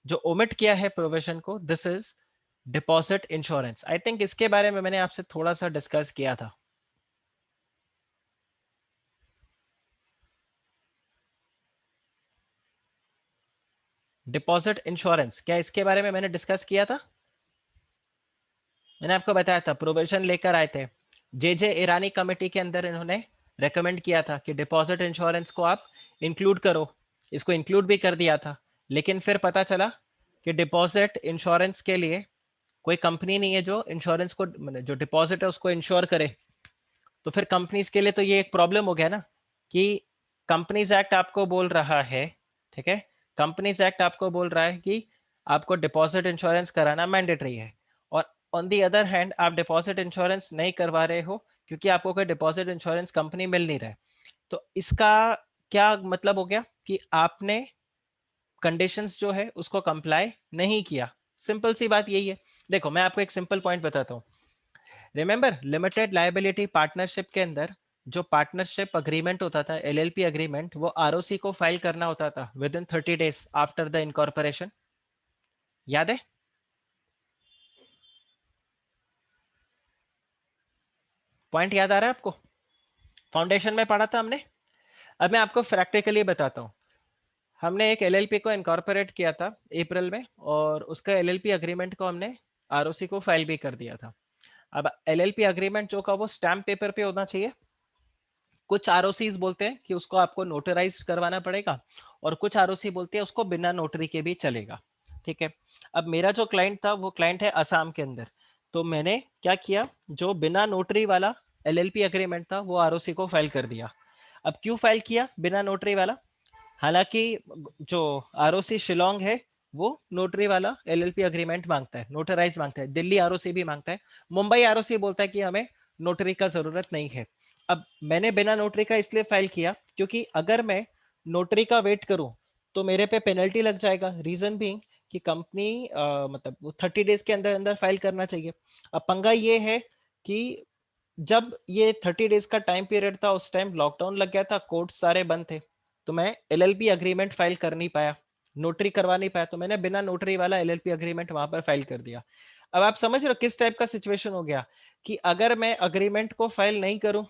जो ओमिट किया है प्रोविजन को, this is deposit insurance. I think इसके बारे में मैंने आपसे थोड़ा सा डिस्कस किया था। डिपॉजिट इंश्योरेंस, क्या इसके बारे में मैंने डिस्कस किया था? मैंने आपको बताया था, प्रोविजन लेकर आए थे, जे जे ईरानी कमेटी के अंदर इन्होंने रेकमेंड किया था कि डिपॉजिट इंश्योरेंस को आप इंक्लूड करो, इसको इंक्लूड भी कर दिया था। लेकिन फिर पता चला कि डिपॉजिट इंश्योरेंस के लिए कोई कंपनी नहीं है जो इंश्योरेंस को, जो डिपॉजिट है उसको इंश्योर करे। तो फिर कंपनीज के लिए तो ये एक प्रॉब्लम हो गया ना, कि कंपनीज एक्ट आपको बोल रहा है, ठीक है, कंपनीज एक्ट आपको बोल रहा है कि आपको डिपॉजिट इंश्योरेंस कराना मैंडेटरी है, और ऑन दी अदर हैंड आप डिपॉजिट इंश्योरेंस नहीं करवा रहे हो क्योंकि आपको कोई डिपॉजिट इंश्योरेंस कंपनी मिल नहीं रहा है, तो इसका क्या मतलब हो गया कि आपने कंडीशंस जो है उसको कंप्लाई नहीं किया। सिंपल सी बात यही है। देखो मैं आपको एक सिंपल पॉइंट बताता हूँ। रिमेंबर लिमिटेड लायबिलिटी पार्टनरशिप के अंदर जो पार्टनरशिप अग्रीमेंट होता था, एलएलपी अग्रीमेंट, वो आरओसी को फाइल करना होता था within 30 days after the incorporation. याद है? पॉइंट याद आ रहा है आपको? फाउंडेशन में पढ़ा था हमने। अब मैं आपको प्रैक्टिकली बताता हूँ। हमने एक एलएलपी को इनकॉर्पोरेट किया था अप्रैल में, और उसका एलएलपी अग्रीमेंट को हमने आरओसी को फाइल भी कर दिया था। अब एलएलपी अग्रीमेंट जो का वो स्टैम्प पेपर पे होना चाहिए। कुछ आरओसीज बोलते हैं कि उसको आपको नोटराइज करवाना पड़ेगा, और कुछ आरओसी बोलते हैं उसको बिना नोटरी के भी चलेगा। ठीक है। अब मेरा जो क्लाइंट था वो क्लाइंट है असम के अंदर, तो मैंने क्या किया, जो बिना नोटरी वाला एलएलपी अग्रीमेंट था वो आरओसी को फाइल कर दिया। अब क्यों फाइल किया बिना नोटरी वाला? हालांकि जो आरओसी शिलोंग है वो नोटरी वाला एलएलपी अग्रीमेंट मांगता है, नोटराइज मांगता है। दिल्ली आरओसी भी मांगता है। मुंबई आरओसी बोलता है कि हमें नोटरी का जरूरत नहीं है। अब मैंने बिना नोटरी का इसलिए फाइल किया क्योंकि अगर मैं नोटरी का वेट करूं तो मेरे पे पेनल्टी लग जाएगा। रीजन बीइंग कि कंपनी मतलब वो 30 days के अंदर अंदर फाइल करना चाहिए। अब पंगा ये है कि जब ये 30 days का टाइम पीरियड था उस टाइम लॉकडाउन लग गया था, कोर्ट सारे बंद थे, तो मैं एलएलपी अग्रीमेंट फाइल कर नहीं पाया, नोटरी करवा नहीं पाया, तो मैंने बिना नोटरी वाला एलएलपी अग्रीमेंट वहां पर फाइल कर दिया। अब आप समझ रहे हो किस टाइप का सिचुएशन हो गया कि अगर मैं अग्रीमेंट को फाइल नहीं करूं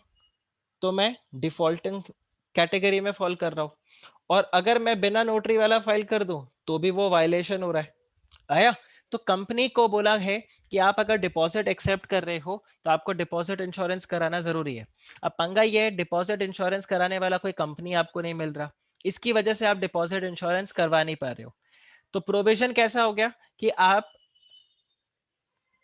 तो मैं डिफॉल्टिंग कैटेगरी में फॉल कर रहा हूं, और अगर मैं बिना नोटरी वाला फाइल कर दूं तो भी वो वायलेशन हो रहा है। आया? तो कंपनी को बोला है कि आप अगर डिपॉजिट एक्सेप्ट कर रहे हो तो आपको डिपॉजिट इंश्योरेंस कराना जरूरी है। अब पंगा ये है, डिपॉजिट इंश्योरेंस कराने वाला कोई कंपनी आपको नहीं मिल रहा, इसकी वजह से आप डिपॉजिट इंश्योरेंस करवा नहीं पा रहे हो। तो प्रोविजन कैसा हो गया कि आप,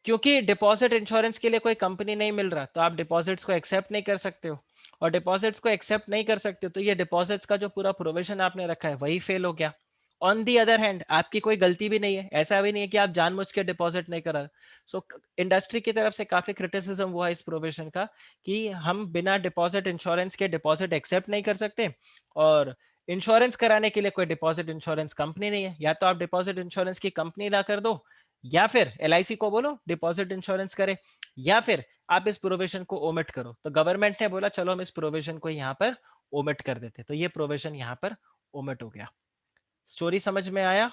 क्योंकि डिपॉजिट इंश्योरेंस के लिए कोई कंपनी नहीं मिल रहा, तो आप डिपॉजिट्स को एक्सेप्ट नहीं कर सकते हो, और डिपॉजिट्स को एक्सेप्ट नहीं कर सकते हो तो ये डिपॉजिट्स का जो पूरा प्रोविजन आपने रखा है वही फेल हो गया। ऑन दी अदर हैंड आपकी कोई गलती भी नहीं है, ऐसा भी नहीं है कि आप जानबूझ के डिपॉजिट नहीं करा। सो इंडस्ट्री की तरफ से काफी क्रिटिसिज्म हुआ इस प्रोविजन का कि हम बिना डिपॉजिट इंश्योरेंस के डिपॉजिट एक्सेप्ट नहीं कर सकते, और इंश्योरेंस कराने के लिए कोई डिपॉजिट इंश्योरेंस कंपनी नहीं है। या तो आप डिपॉजिट इंश्योरेंस की कंपनी ला कर दो, या फिर एलआईसी को बोलो डिपॉजिट इंश्योरेंस करे, या फिर आप इस प्रोविजन को ओमिट करो। तो गवर्नमेंट ने बोला चलो हम इस प्रोविजन को यहाँ पर ओमिट कर देते, तो ये प्रोविजन यहाँ पर ओमिट हो गया। स्टोरी समझ में आया?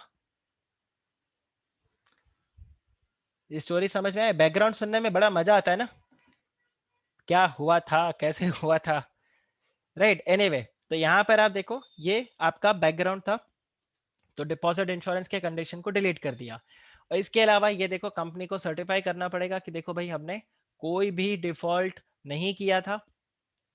ये स्टोरी समझ में आया? बैकग्राउंड सुनने में बड़ा मजा आता है ना, क्या हुआ था कैसे हुआ था। राइट, एनीवे, तो यहाँ पर आप देखो ये आपका बैकग्राउंड था। तो डिपॉजिट इंश्योरेंस के कंडीशन को डिलीट कर दिया, और इसके अलावा ये देखो कंपनी को सर्टिफाई करना पड़ेगा कि देखो भाई हमने कोई भी डिफॉल्ट नहीं किया था,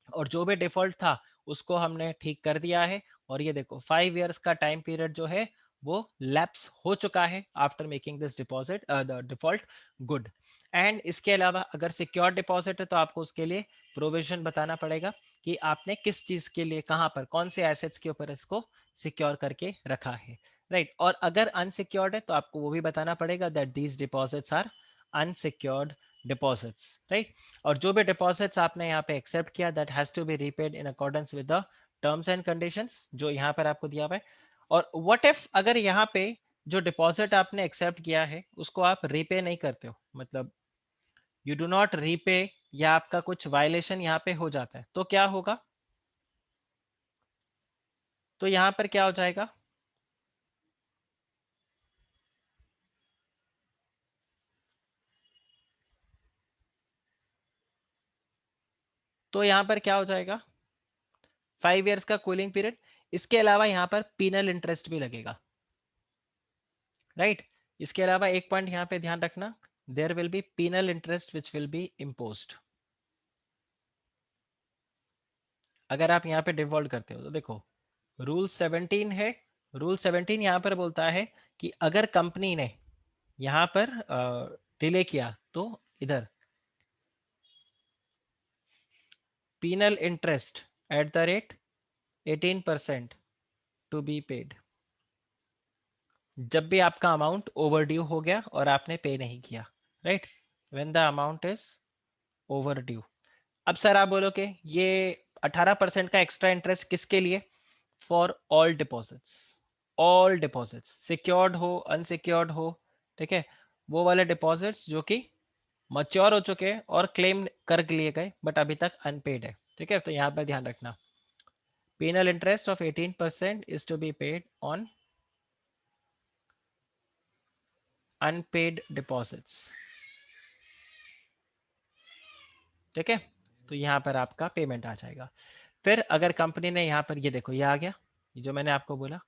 और जो भी डिफॉल्ट था उसको हमने ठीक कर दिया है। और ये देखो 5 years का टाइम पीरियड जो है वो लैप्स हो चुका है after making this deposit the default good. And इसके अलावा अगर सिक्योर डिपॉजिट है तो आपको उसके लिए प्रोविजन बताना पड़ेगा कि आपने किस चीज के लिए, कहां पर, कौन से एसेट्स के ऊपर इसको सिक्योर करके रखा है। राइट, और अगर अनसिक्योर्ड है तो आपको वो भी बताना पड़ेगा that these deposits are unsecured deposits. Right, और जो भी डिपॉजिट्स आपने यहाँ पे एक्सेप्ट किया that has to be repaid in accordance with the terms and conditions जो यहाँ पर आपको दिया हुआ है। और व्हाट इफ अगर यहाँ पे जो डिपॉजिट आपने एक्सेप्ट किया है उसको आप रीपे नहीं करते हो, मतलब यू डू नॉट रीपे, या आपका कुछ वायलेशन यहाँ पे हो जाता है, तो क्या होगा? तो यहाँ पर क्या हो जाएगा? तो यहाँ पर क्या हो जाएगा? 5 years का कूलिंग पीरियड, इसके अलावा यहाँ पर पीनल इंटरेस्ट भी लगेगा। राइट, इसके अलावा एक पॉइंट यहाँ पे ध्यान रखना, there will be penal interest which will be imposed अगर आप यहाँ पे डिफॉल्ट करते हो। तो देखो रूल 17 है, रूल 17 यहाँ पर बोलता है कि अगर कंपनी ने यहाँ पर डिले किया तो इधर penal interest at the rate 18% to be paid, जब भी आपका अमाउंट ओवर ड्यू हो गया और आपने पे नहीं किया। Right, when the amount is over due. अब सर आप बोलोगे ये 18% का एक्स्ट्रा इंटरेस्ट किसके लिए? For all deposits, all deposits, secured हो अनसिक्योर्ड हो, ठीक है, वो वाले डिपॉजिट्स जो कि मच्योर हो चुके हैं और क्लेम कर लिए गए बट अभी तक अनपेड है, ठीक है। तो यहाँ पर ध्यान रखना, penal interest of 18% is to be paid on unpaid deposits, ठीक है। तो यहाँ पर आपका पेमेंट आ जाएगा। फिर अगर कंपनी ने यहाँ पर ये देखो ये आ गया, ये जो मैंने आपको बोला,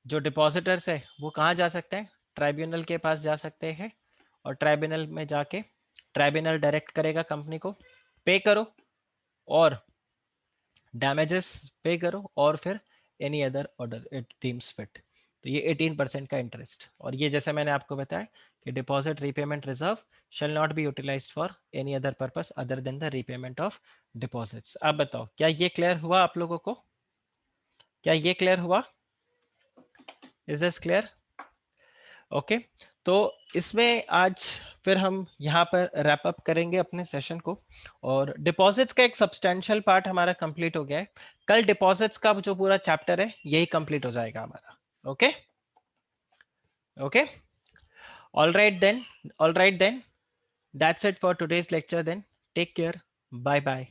जो डिपॉजिटर्स है वो कहाँ जा सकते हैं? ट्राइब्यूनल के पास जा सकते हैं, और ट्राइब्यूनल में जाके ट्राइब्यूनल डायरेक्ट करेगा कंपनी को पे करो और डैमेजेस पे करो और फिर any other order it deems fit. तो ये 18% का इंटरेस्ट, और ये जैसे मैंने आपको बताया कि deposit repayment reserve shall not be utilised for any other purpose other than the repayment of deposits. अब बताओ क्या ये क्लियर हुआ आप लोगों को? क्या ये क्लियर हुआ? Is this clear? ओके। तो इसमें आज फिर हम यहाँ पर रैप अप करेंगे अपने सेशन को, और डिपॉजिट्स का एक सब्सटेंशियल पार्ट हमारा कंप्लीट हो गया है। कल डिपॉजिट्स का जो पूरा चैप्टर है यही कंप्लीट हो जाएगा हमारा। Okay okay, all right then, all right then, that's it for today's lecture then, take care, bye bye.